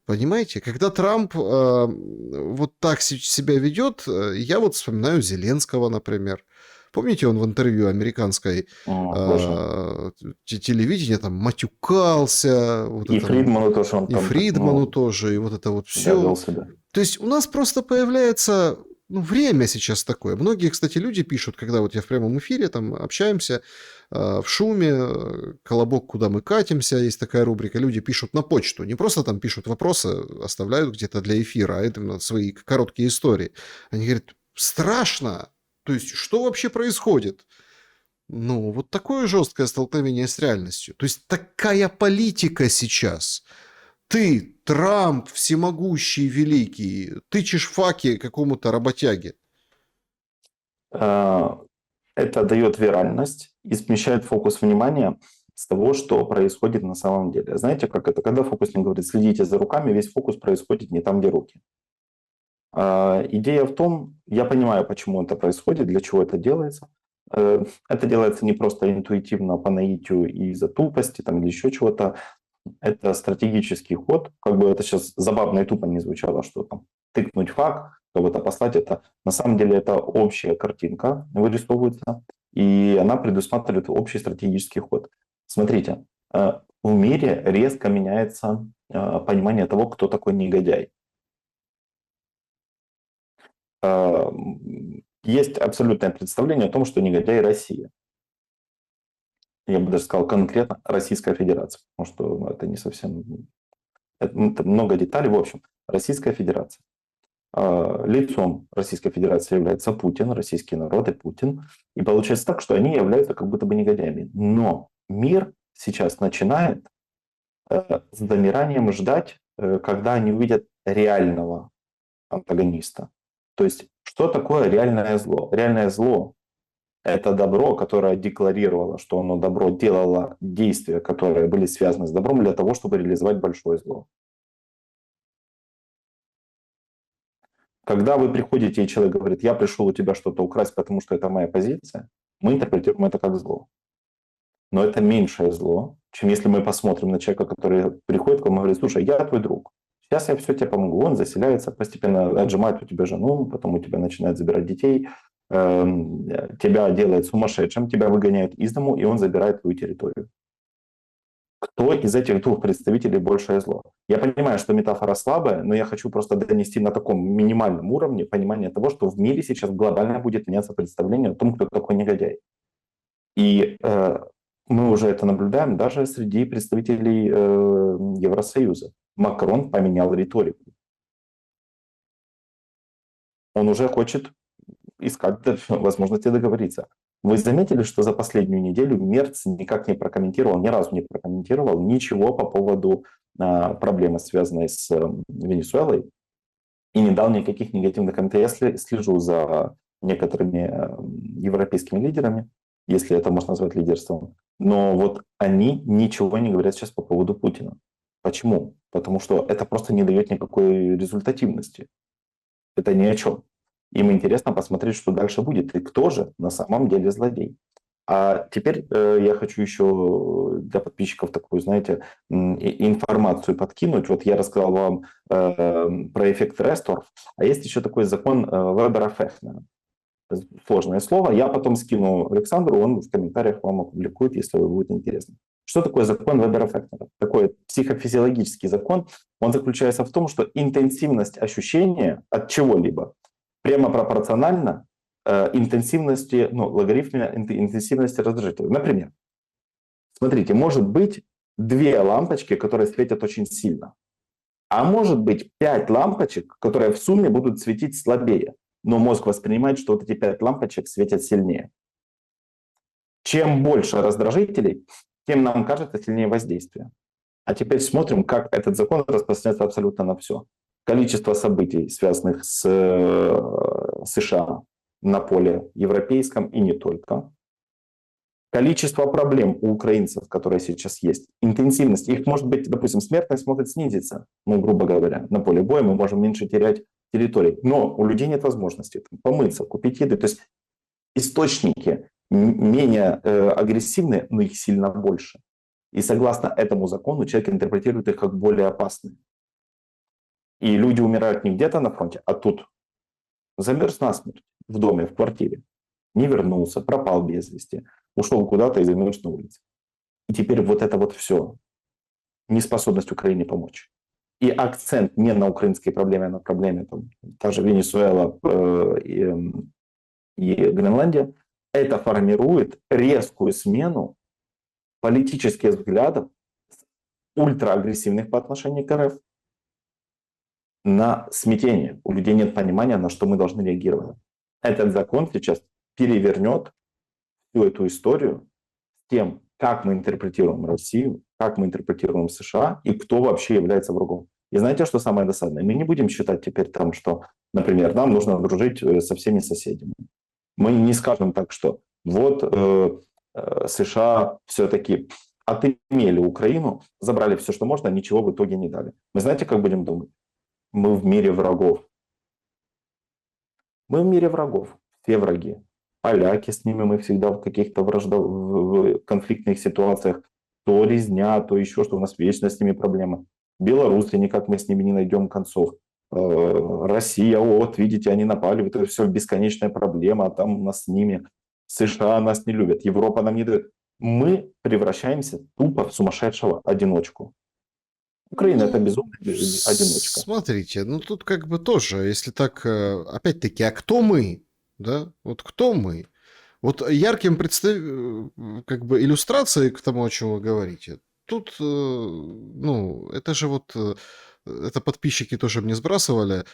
Понимаете? Когда Трамп вот так себя ведет, я вот вспоминаю Зеленского, например. Помните, он в интервью американской Боже. телевидения там матюкался, вот И это вот, Фридману тоже он и там так, Фридману ну, тоже, и вот это вот да, вел все. себя. То есть у нас просто появляется, ну, время сейчас такое. Многие, кстати, люди пишут, когда вот я в прямом эфире там общаемся, в шуме, колобок, куда мы катимся, есть такая рубрика, люди пишут на почту, не просто там пишут вопросы, оставляют где-то для эфира, а это свои короткие истории. Они говорят, страшно, то есть что вообще происходит? Ну, вот такое жесткое столкновение с реальностью. То есть такая политика сейчас. Ты, Трамп, всемогущий, великий, тычешь факи какому-то работяге. Это дает виральность и смещает фокус внимания с того, что происходит на самом деле. Знаете, как это? Когда фокусник говорит, следите за руками, весь фокус происходит не там, где руки. Идея в том, я понимаю, почему это происходит, для чего это делается. Это делается не просто интуитивно по наитию и из-за тупости там, или еще чего-то. Это стратегический ход. Как бы это сейчас забавно и тупо не звучало, что там тыкнуть факт, кого-то послать. Это на самом деле это общая картинка вырисовывается, и она предусматривает общий стратегический ход. Смотрите, в мире резко меняется понимание того, кто такой негодяй. Есть абсолютное представление о том, что негодяй Россия. Я бы даже сказал конкретно Российская Федерация, потому что это не совсем... Это много деталей. В общем, Российская Федерация. Лицом Российской Федерации является Путин, российский народ и Путин. И получается так, что они являются как будто бы негодяями. Но мир сейчас начинает с замиранием ждать, когда они увидят реального антагониста. То есть, что такое реальное зло? Реальное зло – это добро, которое декларировало, что оно добро, делало действия, которые были связаны с добром для того, чтобы реализовать большое зло. Когда вы приходите, и человек говорит, я пришел у тебя что-то украсть, потому что это моя позиция, мы интерпретируем это как зло. Но это меньшее зло, чем если мы посмотрим на человека, который приходит к вам и говорит, слушай, я твой друг, сейчас я все тебе помогу. Он заселяется, постепенно отжимает у тебя жену, потом у тебя начинает забирать детей, тебя делает сумасшедшим, тебя выгоняют из дому, и он забирает твою территорию. Кто из этих двух представителей большее зло? Я понимаю, что метафора слабая, но я хочу просто донести на таком минимальном уровне понимание того, что в мире сейчас глобально будет меняться представление о том, кто такой негодяй. И мы уже это наблюдаем даже среди представителей Евросоюза. Макрон поменял риторику. Он уже хочет искать возможности договориться. Вы заметили, что за последнюю неделю Мерц никак не прокомментировал, ни разу не прокомментировал ничего по поводу проблемы, связанной с Венесуэлой, и не дал никаких негативных комментариев. Я слежу за некоторыми европейскими лидерами, если это можно назвать лидерством, но вот они ничего не говорят сейчас по поводу Путина. Почему? Потому что это просто не дает никакой результативности. Это ни о чем. Им интересно посмотреть, что дальше будет, и кто же на самом деле злодей. А теперь я хочу еще для подписчиков такую, знаете, информацию подкинуть. Вот я рассказал вам про эффект Ресторф, а есть еще такой закон Вебера-Фехнера. Сложное слово. Я потом скину Александру, он в комментариях вам опубликует, если вам будет интересно. Что такое закон Вебера-Фехнера? Такой психофизиологический закон. Он заключается в том, что интенсивность ощущения от чего-либо прямо пропорциональна интенсивности, логарифме интенсивности раздражителя. Например, смотрите, может быть 2 лампочки, которые светят очень сильно, а может быть 5 лампочек, которые в сумме будут светить слабее, но мозг воспринимает, что вот эти 5 лампочек светят сильнее. Чем больше раздражителей, тем нам кажется сильнее воздействие. А теперь смотрим, как этот закон распространяется абсолютно на все. Количество событий, связанных с США, на поле европейском и не только. Количество проблем у украинцев, которые сейчас есть, интенсивность, их может быть, допустим, смертность может снизиться, ну, грубо говоря, на поле боя мы можем меньше терять территорий, но у людей нет возможности там, помыться, купить еды, то есть источники менее агрессивные, но их сильно больше. И согласно этому закону человек интерпретирует их как более опасные. И люди умирают не где-то на фронте, а тут. Замерз насмерть в доме, в квартире. Не вернулся, пропал без вести. Ушел куда-то и замерз на улице. И теперь вот это вот все. Неспособность Украине помочь. И акцент не на украинской проблеме, а на проблеме там, та же Венесуэла и Гренландия. Это формирует резкую смену политических взглядов ультраагрессивных по отношению к РФ на смятение. У людей нет понимания, на что мы должны реагировать. Этот закон сейчас перевернет всю эту историю с тем, как мы интерпретируем Россию, как мы интерпретируем США и кто вообще является врагом. И знаете, что самое досадное? Мы не будем считать теперь там, что, например, нам нужно дружить со всеми соседями. Мы не скажем так, что вот США все-таки отымели Украину, забрали все, что можно, ничего в итоге не дали. Мы знаете, как будем думать? Мы в мире врагов. Мы в мире врагов. Все враги. Поляки, с ними мы всегда в каких-то в конфликтных ситуациях. То резня, то еще что, у нас вечно с ними проблемы. Белорусы, никак мы с ними не найдем концов. Россия, вот, видите, они напали, это все бесконечная проблема, а там у нас с ними. США нас не любят, Европа нам не дает. Мы превращаемся тупо в сумасшедшего одиночку. Украина это безумный одиночка. Смотрите, ну тут как бы тоже, если так, опять-таки, а кто мы? Да? Вот кто мы? Вот ярким как бы иллюстрацией к тому, о чем вы говорите, тут, ну, это же вот, это подписчики тоже мне сбрасывали.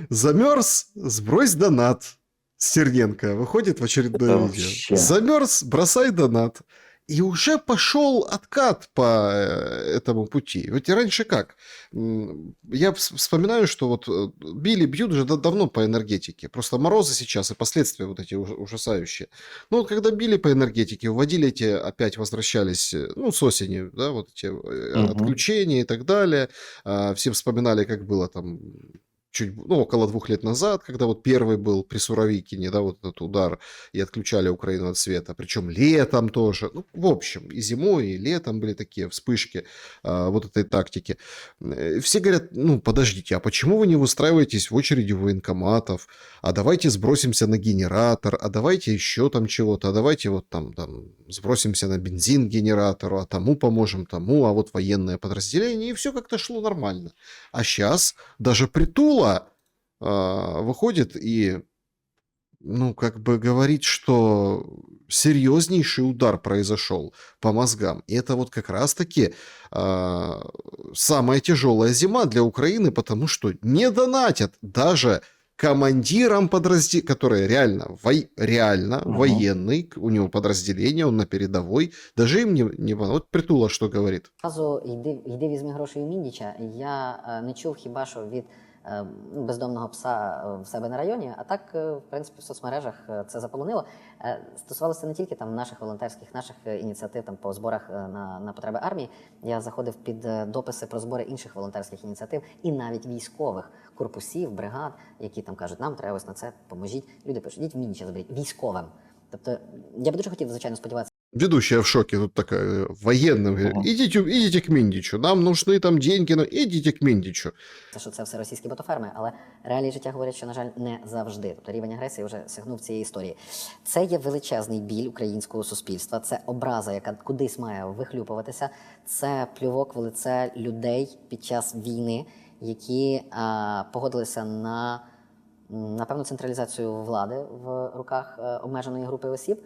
Замерз, сбрось донат. Стерненко выходит в очередное Это видео. вообще. Замерз, бросай донат. И уже пошел откат по этому пути. Ведь раньше как? Я вспоминаю, что вот бьют уже давно по энергетике. Просто морозы сейчас и последствия вот эти ужасающие. Ну вот когда били по энергетике, вводили эти, опять возвращались, ну с осени, да, вот эти отключения и так далее. Все вспоминали, как было там около 2 лет назад, когда вот первый был при Суровикине, да, вот этот удар, и отключали Украину от света, причем летом тоже, ну, в общем, и зимой, и летом были такие вспышки вот этой тактики. Все говорят, ну, подождите, а почему вы не выстраиваетесь в очереди военкоматов, а давайте сбросимся на генератор, а давайте еще там чего-то, а давайте вот там сбросимся на бензин генератору, а тому поможем, тому, а вот военное подразделение, и все как-то шло нормально. А сейчас даже Притула выходит и, ну, как бы говорит, что серьезнейший удар произошел по мозгам. И это вот как раз-таки самая тяжелая зима для Украины, потому что не донатят даже командирам подразделений, которые реально военный, у него подразделение, он на передовой, даже им не вот Притула що говорить. Разу йди візьми гроші у Міндіча, я не чув хіба що від бездомного пса в себе на районі, а так, в принципі, в соцмережах це заполонило. Стосувалося не тільки там наших волонтерських, наших ініціатив там по зборах на потреби армії. Я заходив під дописи про збори інших волонтерських ініціатив і навіть військових корпусів, бригад, які там кажуть, нам треба ось на це, поможіть. Люди пишуть, йдіть в Міндіча заберіть, військовим. Тобто, я би дуже хотів, звичайно, сподіватися. Ведущая в шоке тут такая, военным, говорит, идите к Миндичу, нам нужны там деньги, но идите к Миндичу. Що це все російські ботоферми, але реалії життя говорять, що, на жаль, не завжди. Тобто рівень агресії вже сягнув цієї історії. Це є величезний біль українського суспільства, це образа, яка кудись має вихлюпуватися, це плювок в лице людей під час війни, які погодилися на певну централізацію влади в руках обмеженої групи осіб.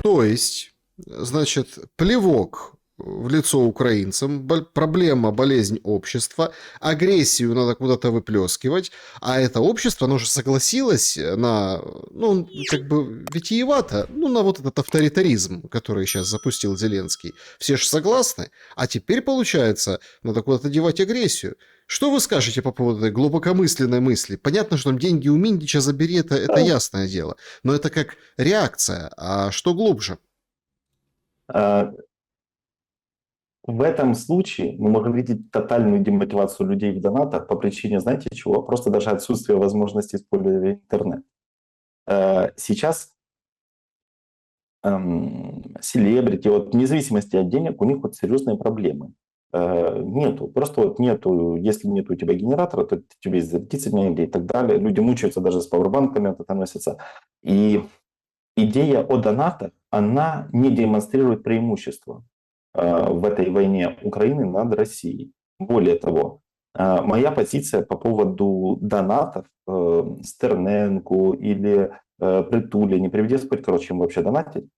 То есть, значит, плевок в лицо украинцам, проблема, болезнь общества, агрессию надо куда-то выплескивать, а это общество, оно же согласилось на, ну, как бы витиевато, ну, на вот этот авторитаризм, который сейчас запустил Зеленский. Все же согласны, а теперь, получается, надо куда-то девать агрессию. Что вы скажете по поводу этой глубокомысленной мысли? Понятно, что там деньги у Миндича забери, это ясное дело. Но это как реакция. А что глубже? В этом случае мы можем видеть тотальную демотивацию людей в донатах по причине, знаете чего? Просто даже отсутствия возможности использовать интернет. Сейчас селебрити, вот вне зависимости от денег, у них вот серьезные проблемы. Нету, просто вот нету, если нет у тебя генератора, то тебе зарядиться негде и так далее. Люди мучаются даже с пауэрбанками, это там носятся. И идея о донатах, она не демонстрирует преимущество в этой войне Украины над Россией. Более того, моя позиция по поводу донатов Стерненку или Притуле, не приведи Господь, короче, им вообще донатить,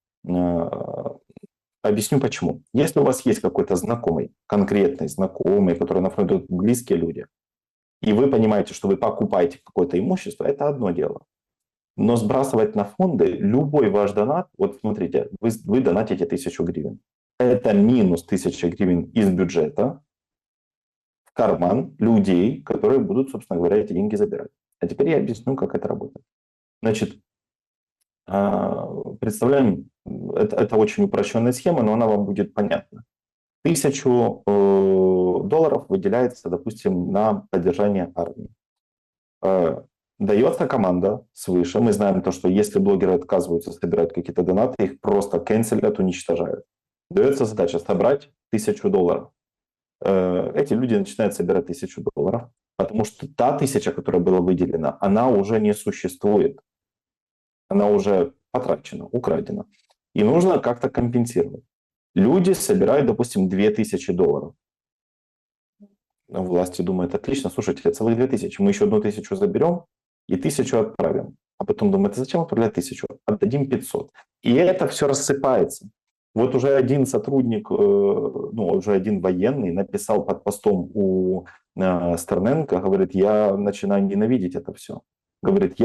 объясню почему. Если у вас есть какой-то знакомый, конкретный знакомый, который на фронте, близкие люди, и вы понимаете, что вы покупаете какое-то имущество, это одно дело. Но сбрасывать на фонды любой ваш донат, вот смотрите, вы донатите 1000 гривен. Это минус 1000 гривен из бюджета в карман людей, которые будут, собственно говоря, эти деньги забирать. А теперь я объясню, как это работает. Значит, представляем, это очень упрощенная схема, но она вам будет понятна. 1000 долларов выделяется, допустим, на поддержание армии. Дается команда свыше. Мы знаем то, что если блогеры отказываются собирать какие-то донаты, их просто канцелят, уничтожают. Дается задача собрать 1000 долларов. Эти люди начинают собирать 1000 долларов, потому что та 1000, которая была выделена, она уже не существует. Она уже потрачена, украдена. И нужно как-то компенсировать. Люди собирают, допустим, 2000 долларов. Власти думают, отлично, слушайте, целых 2000, мы еще 1000 заберем и 1000 отправим. А потом думают, зачем отправлять 1000? Отдадим 500. И это все рассыпается. Вот уже один сотрудник, уже один военный написал под постом у Стерненко, говорит, я начинаю ненавидеть это все. Говорит,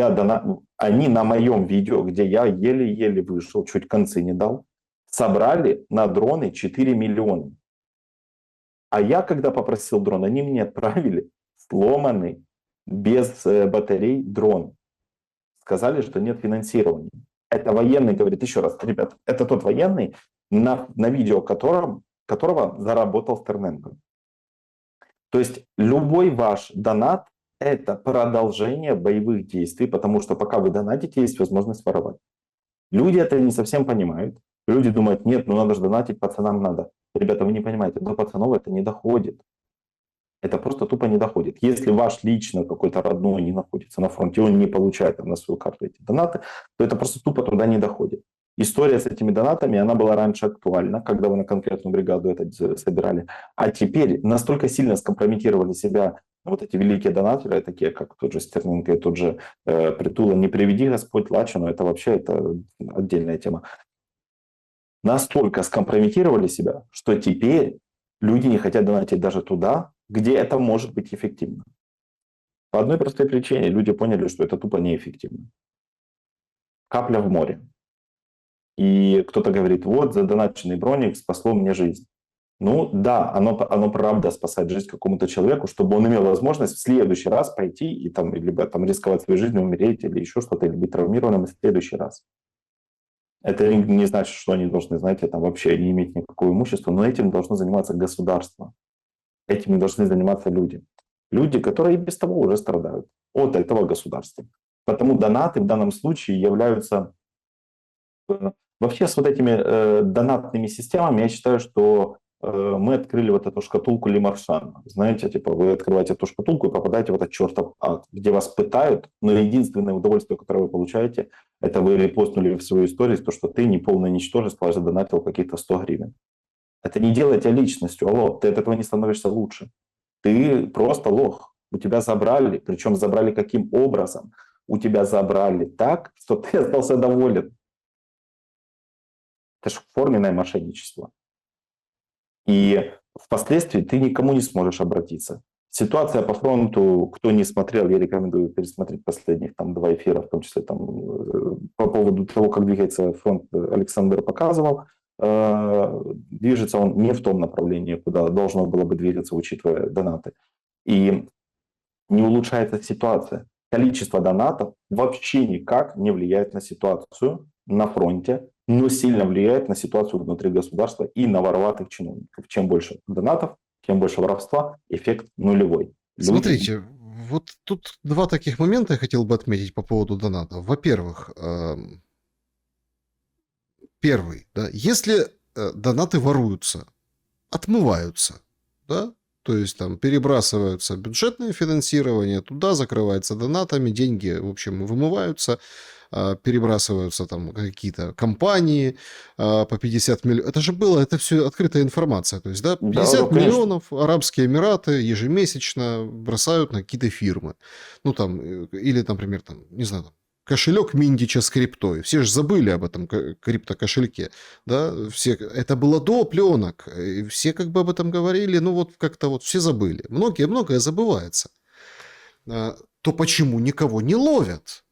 они на моем видео, где я еле-еле вышел, чуть концы не дал, собрали на дроны 4 миллиона. А я, когда попросил дрон, они мне отправили сломанный, без батарей дрон. Сказали, что нет финансирования. Это военный, говорит, еще раз, ребят, это тот военный, на видео которого заработал Стерненко. То есть любой ваш донат – это продолжение боевых действий, потому что пока вы донатите, есть возможность воровать. Люди это не совсем понимают. Люди думают, нет, надо же донатить, пацанам надо. Ребята, вы не понимаете, до пацанов это не доходит. Это просто тупо не доходит. Если ваш лично какой-то родной не находится на фронте, он не получает на свою карту эти донаты, то это просто тупо туда не доходит. История с этими донатами, она была раньше актуальна, когда вы на конкретную бригаду это собирали. А теперь настолько сильно скомпрометировали себя вот эти великие донаторы, такие как тот же Стерненко и тот же Притула, не приведи Господь Лачину, это вообще это отдельная тема. Настолько скомпрометировали себя, что теперь люди не хотят донатить даже туда, где это может быть эффективно. По одной простой причине люди поняли, что это тупо неэффективно. Капля в море. И кто-то говорит, вот задоначенный броник спасло мне жизнь. Ну да, оно правда спасает жизнь какому-то человеку, чтобы он имел возможность в следующий раз пойти и там, либо там рисковать своей жизнью, умереть или еще что-то, или быть травмированным в следующий раз. Это не значит, что они должны, знаете, там вообще не иметь никакого имущества, но этим должно заниматься государство. Этим должны заниматься люди. Люди, которые и без того уже страдают от этого государства. Потому донаты в данном случае являются... Вообще с вот этими донатными системами я считаю, что мы открыли вот эту шкатулку Лемаршана. Знаете, типа вы открываете эту шкатулку и попадаете в этот чертов ад, где вас пытают, но единственное удовольствие, которое вы получаете, это вы репостнули в свою историю, то, что ты неполное ничтожество, а задонатил каких-то 100 гривен. Это не делает тебя личностью, алло, ты от этого не становишься лучше. Ты просто лох. У тебя забрали, причем забрали каким образом? У тебя забрали так, что ты остался доволен. Это же форменное мошенничество. И впоследствии ты никому не сможешь обратиться. Ситуация по фронту, кто не смотрел, я рекомендую пересмотреть последних 2 эфира, в том числе по поводу того, как двигается фронт, Александр показывал. Движется он не в том направлении, куда должно было бы двигаться, учитывая донаты. и не улучшается ситуация. Количество донатов вообще никак не влияет на ситуацию на фронте, но сильно влияет на ситуацию внутри государства и на вороватых чиновников. Чем больше донатов, тем больше воровства, эффект нулевой. Люди- Смотрите, вот тут два таких момента я хотел бы отметить по поводу донатов. Во-первых, первый, да, если донаты воруются, отмываются, да, то есть там перебрасываются бюджетное финансирование, туда закрывается донатами, деньги, в общем, вымываются, перебрасываются там какие-то компании по 50 миллионов. Это же было, это все открытая информация. То есть, да, 50 да, конечно. миллионов Арабские Эмираты ежемесячно бросают на какие-то фирмы. Ну, там, или, например, там, не знаю, там, кошелек Миндича с криптой. Все же забыли об этом криптокошельке. Да? Все, это было до пленок. И все как бы об этом говорили, ну вот как-то вот все забыли. Многое забывается. То почему никого не ловят?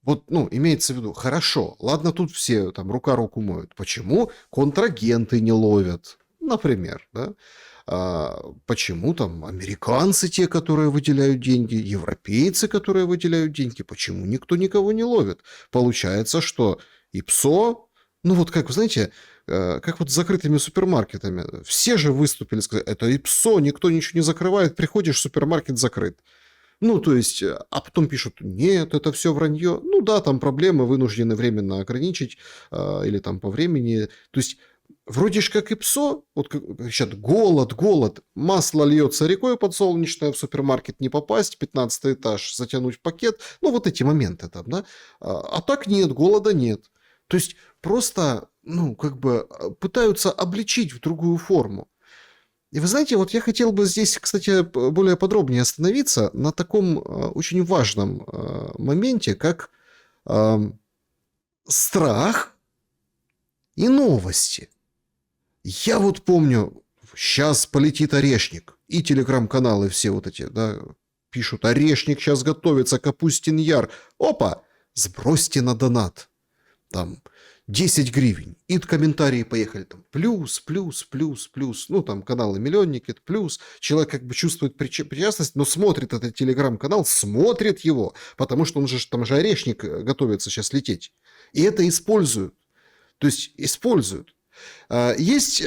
Вот, ну, имеется в виду, хорошо, ладно, тут все там рука руку моют. Почему контрагенты не ловят? Например, да? Почему там американцы, те, которые выделяют деньги, европейцы, которые выделяют деньги, почему никто никого не ловит? Получается, что ИПСО, ну вот как, вы знаете, как вот с закрытыми супермаркетами. Все же выступили, сказали, это ИПСО, никто ничего не закрывает, приходишь, супермаркет закрыт. Ну, то есть, а потом пишут, нет, это все вранье. Ну да, там проблемы, вынуждены временно ограничить, или там по времени. То есть, вроде ж как и ПСО, вот как кричат, голод, масло льется рекой подсолнечное, в супермаркет не попасть, 15 этаж затянуть в пакет, ну вот эти моменты там, да. А так нет, голода нет. То есть, просто, ну, как бы пытаются обличить в другую форму. И вы знаете, вот я хотел бы здесь, кстати, более подробнее остановиться на таком очень важном моменте, как страх и новости. Я вот помню, сейчас полетит орешник, и телеграм-каналы все вот эти, да, пишут, орешник сейчас готовится, Капустин Яр. Опа, сбросьте на донат. Там 10 гривен. И комментарии поехали там плюс. Ну, там каналы миллионники, плюс. Человек как бы чувствует причастность, но смотрит этот телеграм-канал, смотрит его, потому что он же, там же орешник готовится сейчас лететь. И это используют. То есть используют. Есть,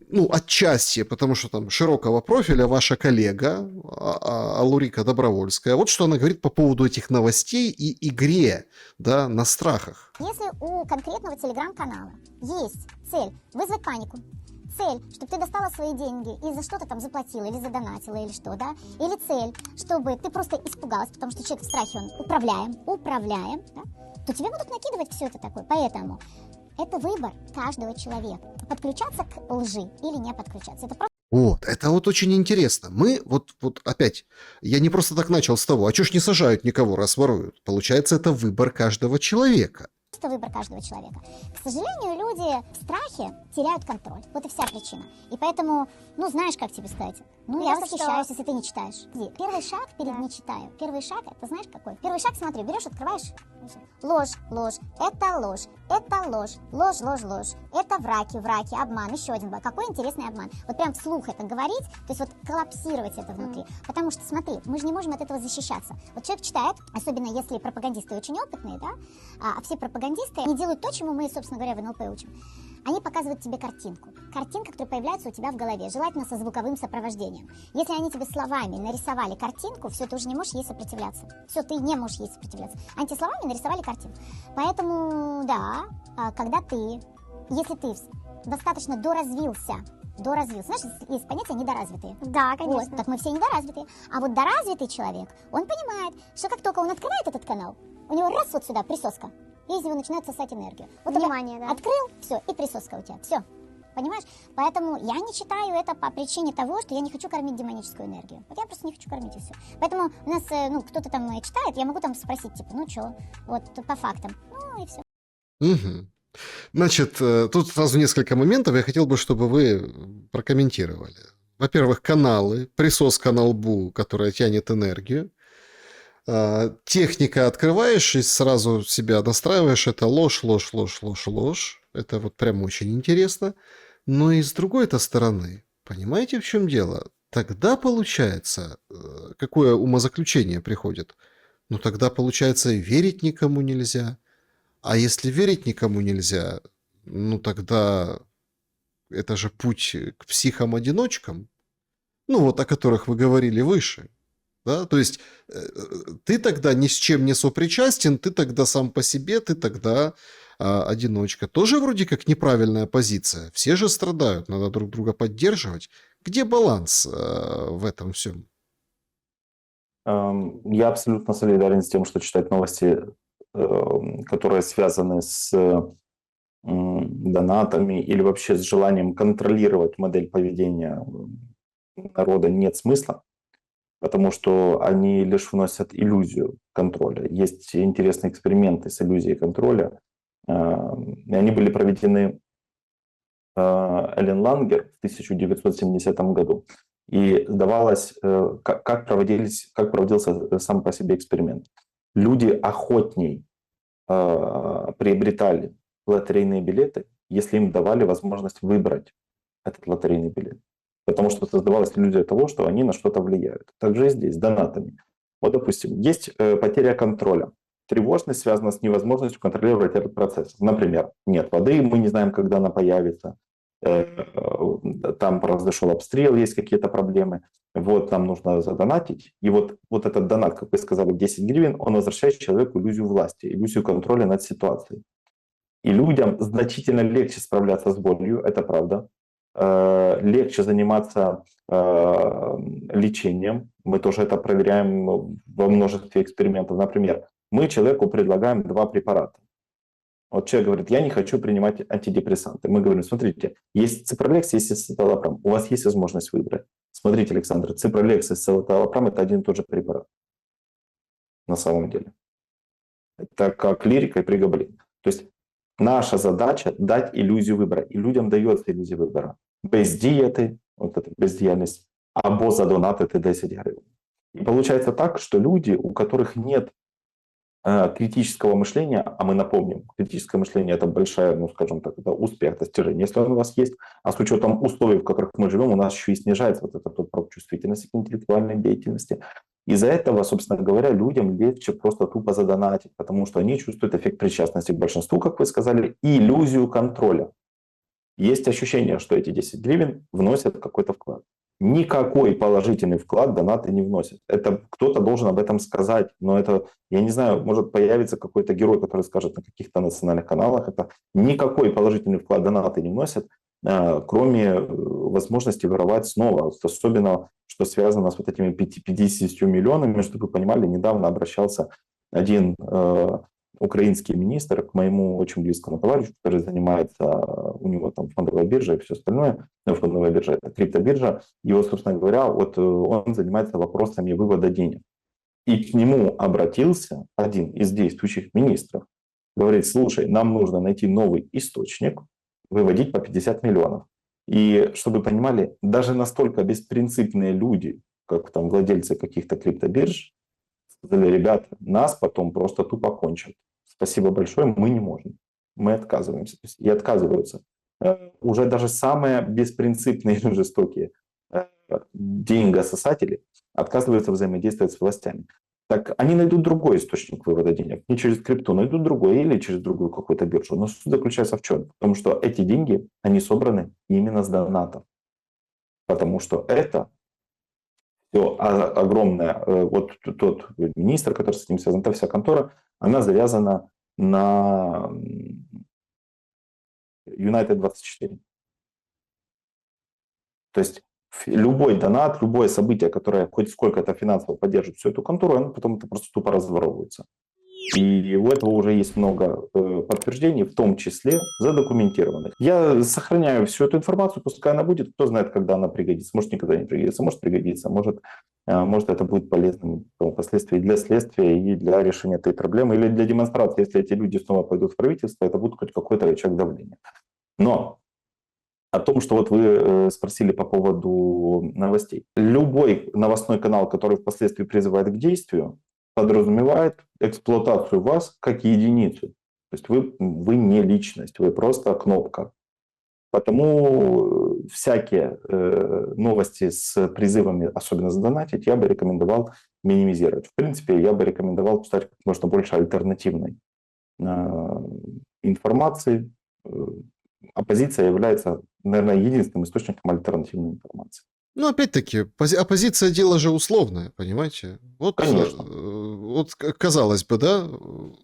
ну, отчасти, потому что там широкого профиля ваша коллега Алурика Добровольская. Вот что она говорит по поводу этих новостей и игре, да, на страхах. Если у конкретного телеграм-канала есть цель вызвать панику, цель, чтобы ты достала свои деньги и за что-то там заплатила или задонатила или что, да, или цель, чтобы ты просто испугалась, потому что человек в страхе, он управляем, да, то тебе будут накидывать все это такое. Поэтому это выбор каждого человека. Подключаться к лжи или не подключаться. Это просто Вот, это вот очень интересно. Мы, вот опять, я не просто так начал с того, а чё ж не сажают никого, раз воруют? Получается, это выбор каждого человека. выбор каждого человека. К сожалению, люди в страхе теряют контроль. Вот и вся причина. И поэтому, ну, знаешь, как тебе сказать? Ну, я восхищаюсь, если ты не читаешь. Первый шаг перед не читаю. Первый шаг, это знаешь какой? Первый шаг, смотри, берешь, открываешь. Ложь, это ложь, это враки, обман, еще один. Какой интересный обман. Вот прям вслух это говорить, то есть вот коллапсировать это внутри. Потому что, смотри, мы же не можем от этого защищаться. Вот человек читает, особенно если пропагандисты очень опытные, да, а все пропагандисты, они делают то, чему мы, собственно говоря, в НЛП учим. Они показывают тебе картинку. Картинка, которая появляется у тебя в голове, желательно со звуковым сопровождением. Если они тебе словами нарисовали картинку, все, ты уже не можешь ей сопротивляться. Все, ты не можешь ей сопротивляться. Они тебе словами нарисовали картинку. Поэтому, да, когда ты, если ты достаточно доразвился, знаешь, есть понятие недоразвитые. Да, конечно. Вот, так мы все недоразвитые. А вот доразвитый человек, он понимает, что как только он открывает этот канал, у него раз вот сюда присоска, и из него начинает сосать энергию. Вот Внимание, да. Открыл, все, и присоска у тебя, все. Понимаешь? Поэтому я не читаю это по причине того, что я не хочу кормить демоническую энергию. Вот я просто не хочу кормить, и все. Поэтому у нас, кто-то там читает, я могу там спросить, типа, ну что, вот по фактам. Ну и все. Угу. Значит, тут сразу несколько моментов. Я хотел бы, чтобы вы прокомментировали. Во-первых, каналы, присоска на лбу, которая тянет энергию. Техника открываешь и сразу себя настраиваешь. Это ложь. Это вот прям очень интересно. Но и с другой-то стороны, понимаете, в чем дело? тогда получается, какое умозаключение приходит? Ну, тогда, получается, верить никому нельзя. А если верить никому нельзя, ну, тогда это же путь к психам-одиночкам, ну, вот о которых вы говорили выше. Да? То есть ты тогда ни с чем не сопричастен, ты тогда сам по себе, ты тогда одиночка. Тоже вроде как неправильная позиция. Все же страдают, надо друг друга поддерживать. Где баланс в этом всем? Я абсолютно солидарен с тем, что читать новости, которые связаны с донатами или вообще с желанием контролировать модель поведения народа, нет смысла, потому что они лишь вносят иллюзию контроля. Есть интересные эксперименты с иллюзией контроля. И они были проведены Эллен Лангер в 1970 году. И сдавалось, как проводился сам по себе эксперимент. Люди охотней приобретали лотерейные билеты, если им давали возможность выбрать этот лотерейный билет. Потому что создавалась иллюзия того, что они на что-то влияют. Также и здесь, с донатами. Вот, допустим, есть потеря контроля. Тревожность связана с невозможностью контролировать этот процесс. Например, нет воды, мы не знаем, когда она появится. Там произошел обстрел, есть какие-то проблемы. Вот нам нужно задонатить. И вот этот донат, как вы сказали, 10 гривен, он возвращает человеку иллюзию власти, иллюзию контроля над ситуацией. И людям значительно легче справляться с болью, это правда. Легче заниматься лечением. Мы тоже это проверяем во множестве экспериментов. Например, мы человеку предлагаем 2 препарата. Вот человек говорит, я не хочу принимать антидепрессанты. Мы говорим, смотрите, есть ципролекс, есть эсциtalopram. У вас есть возможность выбрать. Смотрите, Александр, ципролекс и эсциtalopram – это один и тот же препарат. На самом деле. Это как лирика и пригабелин. То есть наша задача – дать иллюзию выбора. И людям дается иллюзия выбора. Без діяти, вот эта бездіяльність, або задонатити 10 гривен. И получается так, что люди, у которых нет критического мышления, а мы напомним, критическое мышление – это большая, ну скажем так, это успех, достижение, если он у вас есть, а с учетом условий, в которых мы живем, у нас еще и снижается вот этот порог чувствительности к интеллектуальной деятельности. Из-за этого, собственно говоря, людям легче просто тупо задонатить, потому что они чувствуют эффект причастности к большинству, как вы сказали, и иллюзию контроля. Есть ощущение, что эти 10 гривен вносят какой-то вклад. Никакой положительный вклад донаты не вносят. Это кто-то должен об этом сказать, но это, я не знаю, может появиться какой-то герой, который скажет на каких-то национальных каналах, это никакой положительный вклад донаты не вносят, кроме возможности воровать снова. Особенно, что связано с вот этими 50 миллионами, чтобы вы понимали, недавно обращался один украинский министр к моему очень близкому товарищу, который занимается, у него там фондовая биржа и все остальное, фондовая биржа, это криптобиржа, и вот, собственно говоря, вот он занимается вопросами вывода денег. И к нему обратился один из действующих министров, говорит, слушай, нам нужно найти новый источник, выводить по 50 миллионов. И чтобы вы понимали, даже настолько беспринципные люди, как там владельцы каких-то криптобирж, сказали, ребята, нас потом просто тупо кончат. Спасибо большое, мы не можем. Мы отказываемся. И отказываются. Уже даже самые беспринципные и жестокие деньгососатели отказываются взаимодействовать с властями. Так они найдут другой источник вывода денег. Не через крипту, найдут другой или через другую какую-то биржу. Но суть заключается в чем? Потому что эти деньги, они собраны именно с донатов. Потому что это все огромное, вот тот министр, который с этим связан, та вся контора, она завязана на United 24. То есть любой донат, любое событие, которое хоть сколько-то финансово поддержит всю эту контору, оно потом это просто тупо разворовывается. И у этого уже есть много подтверждений, в том числе задокументированных. Я сохраняю всю эту информацию, пускай она будет, кто знает, когда она пригодится. Может, никогда не пригодится, может, пригодится, может это будет полезным впоследствии для следствия и для решения этой проблемы, или для демонстрации. Если эти люди снова пойдут в правительство, это будет хоть какой-то рычаг давления. Но о том, что вот вы спросили по поводу новостей. Любой новостной канал, который впоследствии призывает к действию, подразумевает эксплуатацию вас как единицу. То есть вы не личность, вы просто кнопка. Потому всякие новости с призывами, особенно задонатить, я бы рекомендовал минимизировать. В принципе, я бы рекомендовал читать как можно больше альтернативной информации. Оппозиция является, наверное, единственным источником альтернативной информации. Ну, опять-таки, оппозиция дело же условное, понимаете? Вот, Конечно. вот казалось бы, да,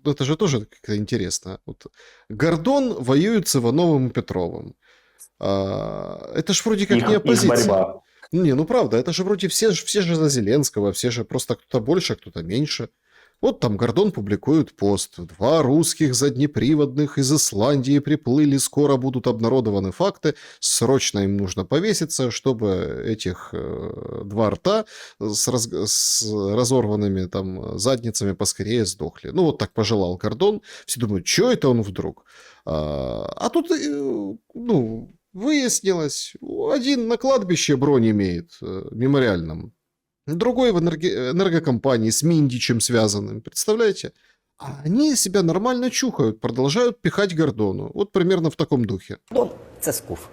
это же тоже как-то интересно. Вот Гордон воюет с Ивановым и Петровым. Это ж вроде как не Их оппозиция. борьба. Не, ну правда, это же вроде все же за Зеленского, все же просто кто-то больше, кто-то меньше. Вот там Гордон публикует пост. 2 русских заднеприводных из Исландии приплыли, скоро будут обнародованы факты. Срочно им нужно повеситься, чтобы этих 2 рта с разорванными там задницами поскорее сдохли. Ну вот так пожелал Гордон. Все думают, что это он вдруг? А тут, ну, выяснилось, один на кладбище бронь имеет мемориальном. Другой в энергокомпании с Миндичем связанным, представляете? А они себя нормально чухают, продолжают пихать Гордону. Вот примерно в таком духе. Гордон – це скуф.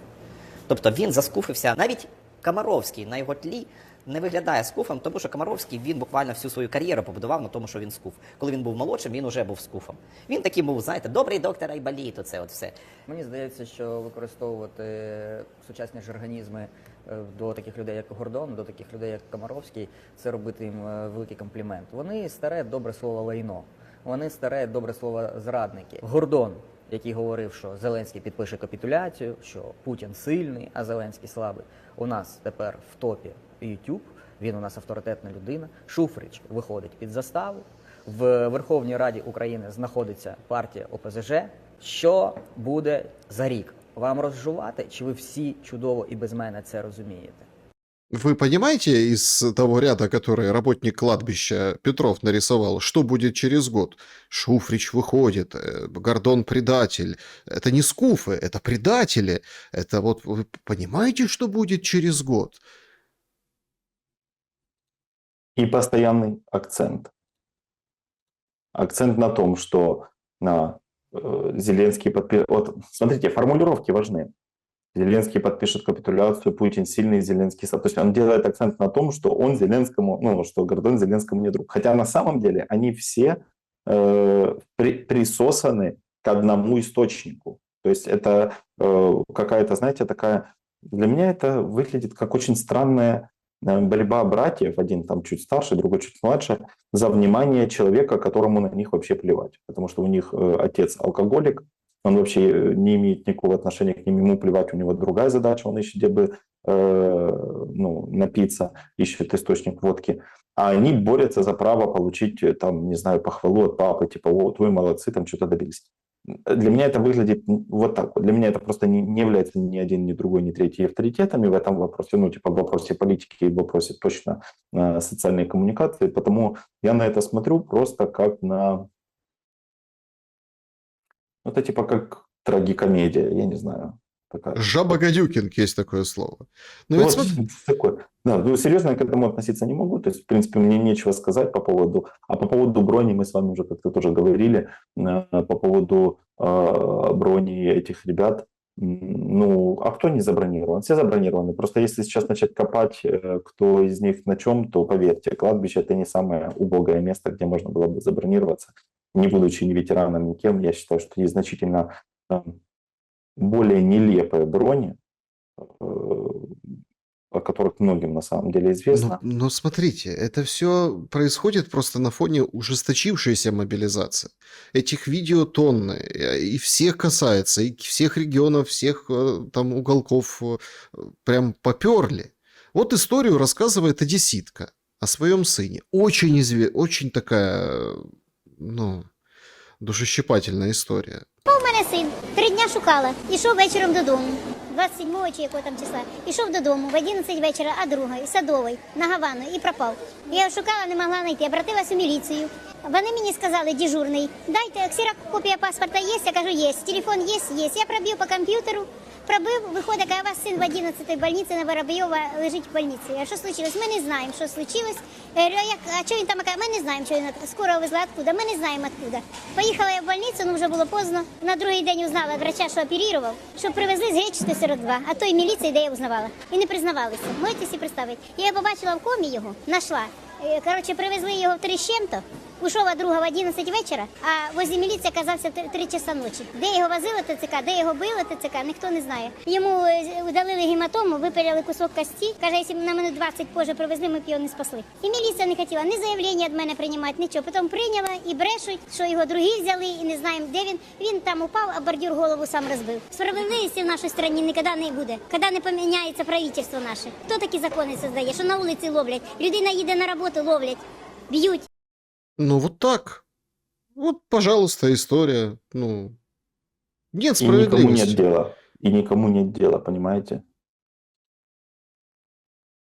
Тобто він заскуфився. Навіть Комаровський на його тлі не виглядає скуфом, тому що Комаровський, він буквально всю свою кар'єру побудував на тому, що він скуф. Коли він був молодшим, він уже був скуфом. Він такий був, знаєте, добрий доктор Айболіт, оце от все. Мені здається, що використовувати сучасні жаргонізми до таких людей, як Гордон, до таких людей, як Комаровський, це робити їм великий комплімент. Вони старе добре слово лайно, вони старе добре слово зрадники. Гордон, який говорив, що Зеленський підпише капітуляцію, що Путін сильний, а Зеленський слабий. У нас тепер в топі YouTube, він у нас авторитетна людина. Шуфрич виходить під заставу. В Верховній Раді України знаходиться партія ОПЗЖ. Що буде за рік? Вам розжувати? Чи ви всі чудово і без мене це розумієте? Вы понимаете из того ряда, который работник кладбища Петров нарисовал, что будет через год? Шуфрич выходит, Гордон предатель. Это не скуфы, это предатели. Это вот вы понимаете, что будет через год? И постоянный акцент. Акцент на том, что Зеленский подпишет... Вот, смотрите, формулировки важны. Зеленский подпишет капитуляцию, Путин сильный, Зеленский... То есть он делает акцент на том, что он Зеленскому, ну, что Гордон Зеленскому не друг. Хотя на самом деле они все присосаны к одному источнику. То есть это какая-то, знаете, такая... Для меня это выглядит как очень странная борьба братьев, один там чуть старше, другой чуть младше, за внимание человека, которому на них вообще плевать. Потому что у них отец алкоголик, он вообще не имеет никакого отношения к ним, ему плевать, у него другая задача, он ищет, где бы напиться, ищет источник водки. А они борются за право получить, там, не знаю, похвалу от папы, типа, вот вы молодцы, там что-то добились. Для меня это выглядит вот так вот. Для меня это просто не является ни один, ни другой, ни третий авторитетами в этом вопросе, ну, типа в вопросе политики и в вопросе точно социальной коммуникации. Потому я на это смотрю просто как на... Это типа как трагикомедия, я не знаю. Такая. Жаба-гадюкинг есть такое слово. Но Ну, ведь вот такое. Да, ну, серьезно я к этому относиться не могу. То есть, в принципе, мне нечего сказать по поводу... А по поводу брони мы с вами уже как-то тоже говорили. По поводу брони этих ребят. Ну, а кто не забронирован? Все забронированы. Просто если сейчас начать копать, кто из них на чем, то поверьте, кладбище – это не самое убогое место, где можно было бы забронироваться. Не будучи ни ветераном, никем, я считаю, что есть значительно более нелепые брони, о которых многим на самом деле известно. Но смотрите, это все происходит просто на фоне ужесточившейся мобилизации. Этих видео тонны, и всех касается, и всех регионов, всех там уголков прям поперли. Вот историю рассказывает одесситка о своем сыне. Очень такая, ну, душещипательная история. У мене син 3 дня шукала, ішов вечором додому, 27-го чи якого там числа, ішов додому в 11 вечора, а другої, Садовий, на Гавану, і пропав. Я його шукала, не могла знайти, обратилась у міліцію. Вони мені сказали, дежурний, дайте, ксерокопія паспорта є? Я кажу, є, телефон є, є. Я пробив по комп'ютеру, пробив, виходить, каже, у вас син в 11-й больниці на Воробйова лежить в больниці. А що случилось? Ми не знаємо, що случилось. Я говорю, а що він там? Каже, ми не знаємо, що він скоро везли откуда. Ми не знаємо откуда. Поїхала я в больницю, ну вже було поздно. На другий день узнала врача, що оперував, що привезли з Г-442, а то й міліція, де я узнавала. І не признавалися. Можете собі представити? Я його побачила в комі його, знайшла. Коротше, привезли його в 3 з чим-то. Ушов друга в 11 вечора, а возле міліції оказався в 3 часа ночі. Де його возили ТЦК, де його били ТЦК, ніхто не знає. Йому удалили гематому, випиляли кусок кості. Каже, якщо б на мене 20 позже привезли, ми б його не спасли. І міліція не хотіла ні заявлення від мене приймати, нічого. Потім прийняла і брешуть, що його другі взяли і не знаємо, де він. Він там упав, а бордюр голову сам розбив. Справедливості в нашій країні ніколи не буде, коли не поміняється правительство наше. Хто такі закони создає, що на вулиці ловлять? Людина їде на роботу, ловлять, б'ють. Ну, вот так. Вот, пожалуйста, история. Ну, нет И никому справедливости. нет дела. И никому нет дела, понимаете?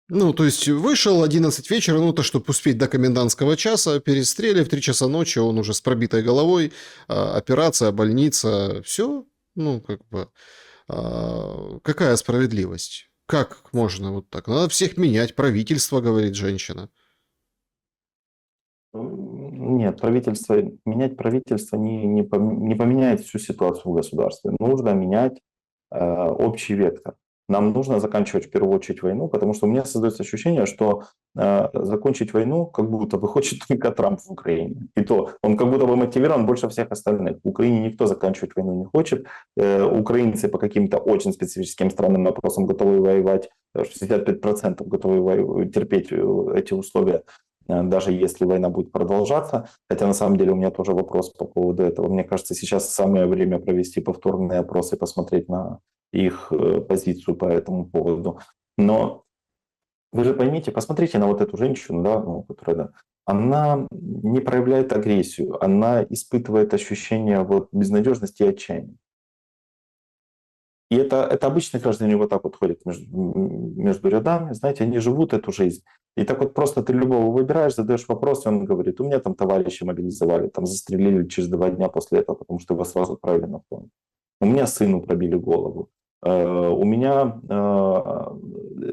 Ну, то есть вышел 11 вечера, ну, то, чтобы успеть до комендантского часа, перестрели в 3 часа ночи, он уже с пробитой головой, операция, больница, все. Ну, как бы, какая справедливость? Как можно вот так? Надо всех менять, правительство, говорит женщина. Нет, менять правительство не поменяет всю ситуацию в государстве. Нужно менять общий вектор. Нам нужно заканчивать в первую очередь войну, потому что у меня создается ощущение, что закончить войну как будто бы хочет только Трамп в Украине. И то он как будто бы мотивирован больше всех остальных. В Украине никто заканчивать войну не хочет. Украинцы по каким-то очень специфическим странным вопросам готовы воевать. 65% готовы терпеть эти условия, даже если война будет продолжаться. Хотя на самом деле у меня тоже вопрос по поводу этого. Мне кажется, сейчас самое время провести повторные опросы и посмотреть на их позицию по этому поводу. Но вы же поймите, посмотрите на вот эту женщину, да, ну, которая, да, она не проявляет агрессию, она испытывает ощущение вот безнадежности и отчаяния. И это обычные граждане вот так вот ходят между рядами, знаете, они живут эту жизнь. И так вот просто ты любого выбираешь, задаешь вопрос, и он говорит, у меня там товарищи мобилизовали, там застрелили через 2 дня после этого, потому что его сразу отправили на фронт. У меня сыну пробили голову. У меня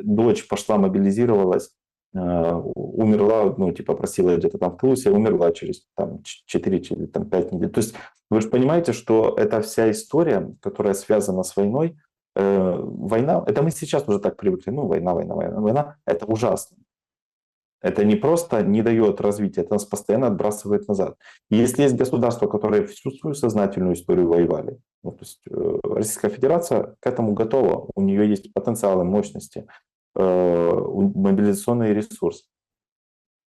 дочь пошла, мобилизировалась, умерла, ну, типа просила где-то там в Тулусе, умерла через там, 4 или там, 5 недель. То есть вы же понимаете, что эта вся история, которая связана с войной, война, это мы сейчас уже так привыкли, ну, война, это ужасно. Это не просто не дает развития, это нас постоянно отбрасывает назад. И если есть государства, которые всю свою сознательную историю воевали, ну, то есть Российская Федерация к этому готова, у нее есть потенциалы, мощности, мобилизационный ресурс,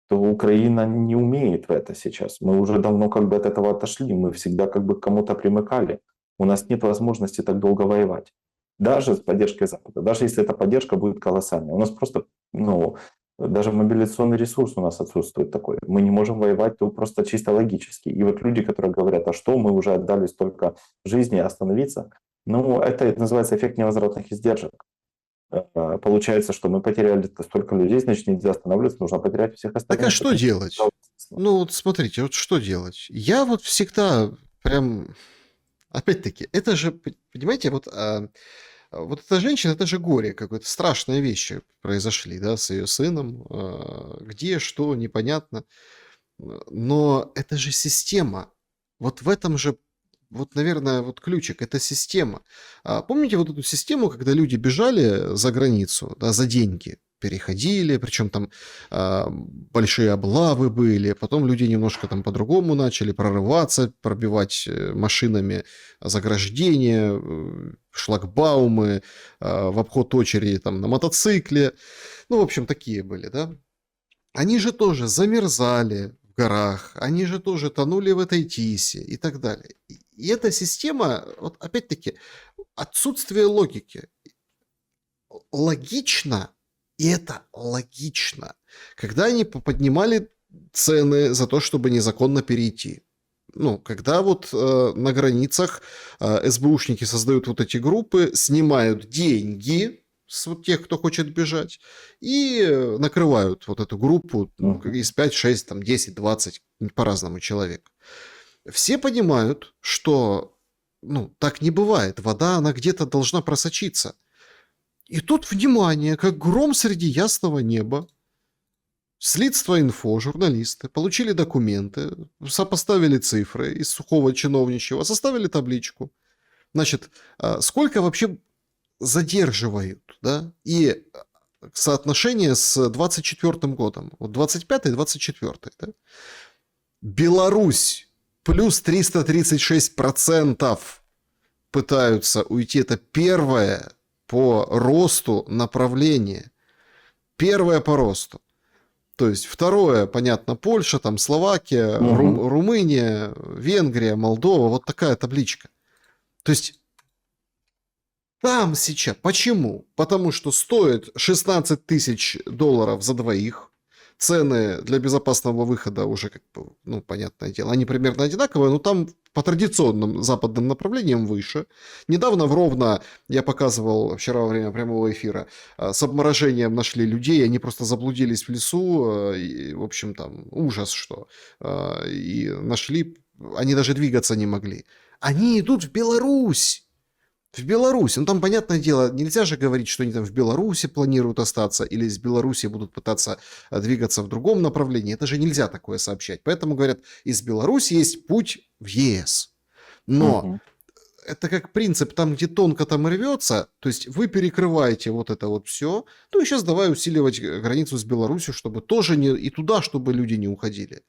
то Украина не умеет в это сейчас. Мы уже давно как бы от этого отошли, мы всегда как бы к кому-то примыкали. У нас нет возможности так долго воевать. Даже с поддержкой Запада, даже если эта поддержка будет колоссальной. У нас просто, ну, даже мобилизационный ресурс у нас отсутствует такой. Мы не можем воевать просто чисто логически. И вот люди, которые говорят, а что, мы уже отдали столько жизни, остановиться. Ну, это называется эффект невозвратных издержек. Получается, что мы потеряли столько людей, значит, нельзя останавливаться, нужно потерять всех остальных. Так а что делать? Ну, вот смотрите, вот что делать? Я вот всегда прям... Опять-таки, это же, понимаете, вот эта женщина, это же горе какое-то, страшные вещи произошли, да, с ее сыном, где, что, непонятно, но это же система, вот в этом же, вот, наверное, вот ключик, это система. Помните вот эту систему, когда люди бежали за границу, да, за деньги, переходили, причем там большие облавы были, потом люди немножко там по-другому начали прорываться, пробивать машинами заграждения, шлагбаумы, в обход очереди там на мотоцикле, ну, в общем, такие были, да. Они же тоже замерзали в горах, они же тоже тонули в этой Тисе и так далее. И эта система, вот опять-таки, отсутствие логики. Логично, и это логично, когда они поднимали цены за то, чтобы незаконно перейти. Ну, когда вот на границах СБУшники создают вот эти группы, снимают деньги с вот тех, кто хочет бежать, и накрывают вот эту группу из 5, 6, там, 10, 20, по-разному человек. Все понимают, что ну, так не бывает. Вода, она где-то должна просочиться. И тут, внимание, как гром среди ясного неба, Следство.инфо, журналисты, получили документы, сопоставили цифры из сухого чиновничьего, составили табличку. Значит, сколько вообще задерживают, да, и соотношение с 24 годом, вот 25-й, 24-й, да? Беларусь плюс 336% пытаются уйти. Это первое по росту направление. Первое по росту. То есть второе, понятно, Польша, там Словакия, Румыния, Венгрия, Молдова. Вот такая табличка. То есть там сейчас. Почему? Потому что стоит $16 тысяч за двоих. Цены для безопасного выхода уже, как бы, ну, понятное дело, они примерно одинаковые, но там по традиционным западным направлениям выше. Недавно в Ровно, я показывал вчера во время прямого эфира, с обморожением нашли людей, они просто заблудились в лесу, и, в общем, там ужас что. И нашли, они даже двигаться не могли. Они идут в Беларусь. В Беларусь. Ну, там, понятное дело, нельзя же говорить, что они там в Беларуси планируют остаться или из Беларуси будут пытаться двигаться в другом направлении. Это же нельзя такое сообщать. Поэтому говорят, из Беларуси есть путь в ЕС. Но это как принцип, там, где тонко там рвется, то есть вы перекрываете вот это вот все, ну и сейчас давай усиливать границу с Беларусью, чтобы тоже не и туда, чтобы люди не уходили.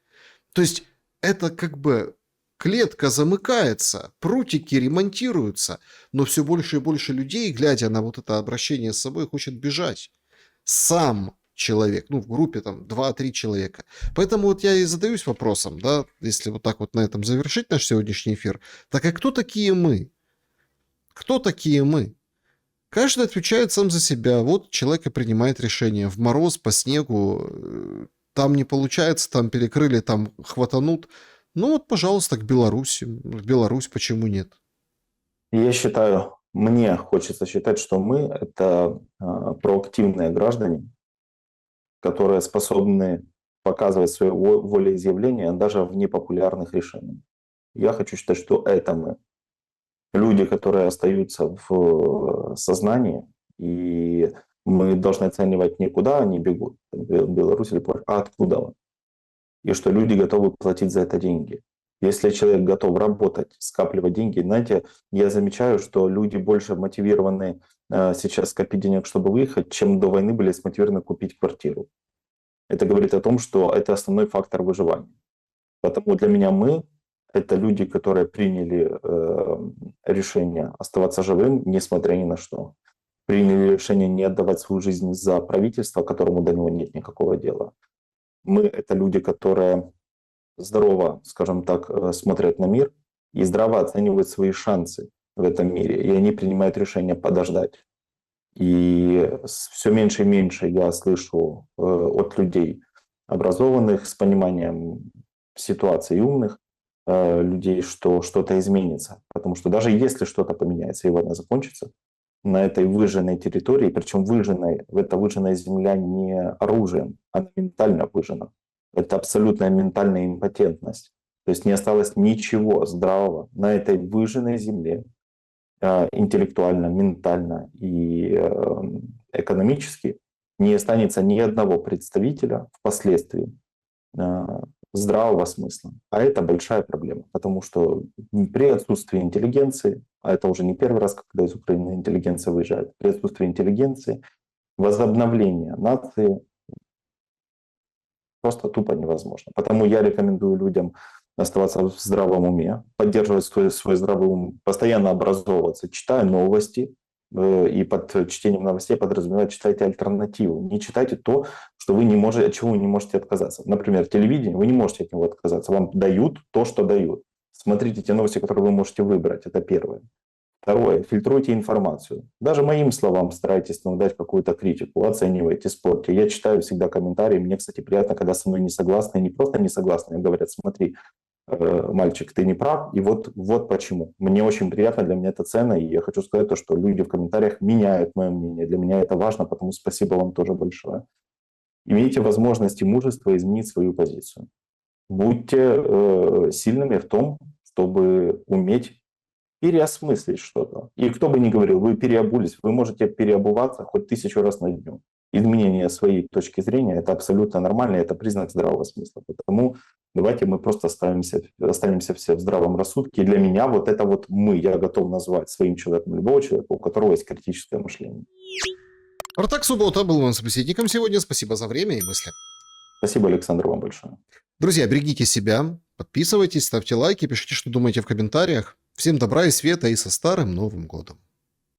То есть это как бы... Клетка замыкается, прутики ремонтируются, но все больше и больше людей, глядя на вот это обращение с собой, хочет бежать. Сам человек, ну, в группе там 2-3 человека. Поэтому вот я и задаюсь вопросом, да, если вот так вот на этом завершить наш сегодняшний эфир, так а кто такие мы? Кто такие мы? Каждый отвечает сам за себя. Вот человек и принимает решение. В мороз, по снегу, там не получается, там перекрыли, там хватанут. Ну вот, пожалуйста, к Беларуси. В Беларусь почему нет? Я считаю, мне хочется считать, что мы – это проактивные граждане, которые способны показывать свое волеизъявление даже в непопулярных решениях. Я хочу считать, что это мы. Люди, которые остаются в сознании, и мы должны оценивать не куда они бегут, в Беларусь или Польшу, а откуда он. И что люди готовы платить за это деньги. Если человек готов работать, скапливать деньги, знаете, я замечаю, что люди больше мотивированы сейчас скопить денег, чтобы выехать, чем до войны были смотивированы купить квартиру. Это говорит о том, что это основной фактор выживания. Поэтому для меня мы — это люди, которые приняли решение оставаться живым, несмотря ни на что. Приняли решение не отдавать свою жизнь за правительство, которому до него нет никакого дела. Мы — это люди, которые здорово, скажем так, смотрят на мир и здраво оценивают свои шансы в этом мире. И они принимают решение подождать. И все меньше и меньше я слышу от людей образованных, с пониманием ситуации и умных людей, что что-то изменится. Потому что даже если что-то поменяется и война закончится, на этой выжженной территории, причем эта выжженная земля не оружием, она ментально выжжена. Это абсолютная ментальная импотентность. То есть не осталось ничего здравого на этой выжженной земле, интеллектуально, ментально и экономически. Не останется ни одного представителя впоследствии здравого смысла. А это большая проблема, потому что при отсутствии интеллигенции, а это уже не первый раз, когда из Украины интеллигенция выезжает, при отсутствии интеллигенции возобновление нации просто тупо невозможно. Потому я рекомендую людям оставаться в здравом уме, поддерживать свой здравый ум, постоянно образовываться, читая новости, и под чтением новостей подразумевать, читайте альтернативу. Не читайте то, что вы не можете, от чего вы не можете отказаться. Например, телевидение, вы не можете от него отказаться. Вам дают то, что дают. Смотрите те новости, которые вы можете выбрать. Это первое. Второе. Фильтруйте информацию. Даже моим словам старайтесь дать какую-то критику, оценивайте, спорьте. Я читаю всегда комментарии. Мне, кстати, приятно, когда со мной не согласны, не просто не согласны, а говорят: смотри, мальчик, ты не прав, и вот почему. Мне очень приятно, для меня это ценно, и я хочу сказать то, что люди в комментариях меняют мое мнение. Для меня это важно, потому спасибо вам тоже большое. Имейте возможность и мужество изменить свою позицию. Будьте сильными в том, чтобы уметь переосмыслить что-то. И кто бы ни говорил, вы переобулись, вы можете переобуваться хоть 1000 раз на дню. Изменение своей точки зрения – это абсолютно нормально, это признак здравого смысла. Потому давайте мы просто останемся все в здравом рассудке. И для меня вот это вот мы, я готов назвать своим человеком любого человека, у которого есть критическое мышление. Артак Суббота был моим собеседником сегодня. Спасибо за время и мысли. Спасибо, Александр, вам большое. Друзья, берегите себя, подписывайтесь, ставьте лайки, пишите, что думаете в комментариях. Всем добра и света и со Старым Новым Годом.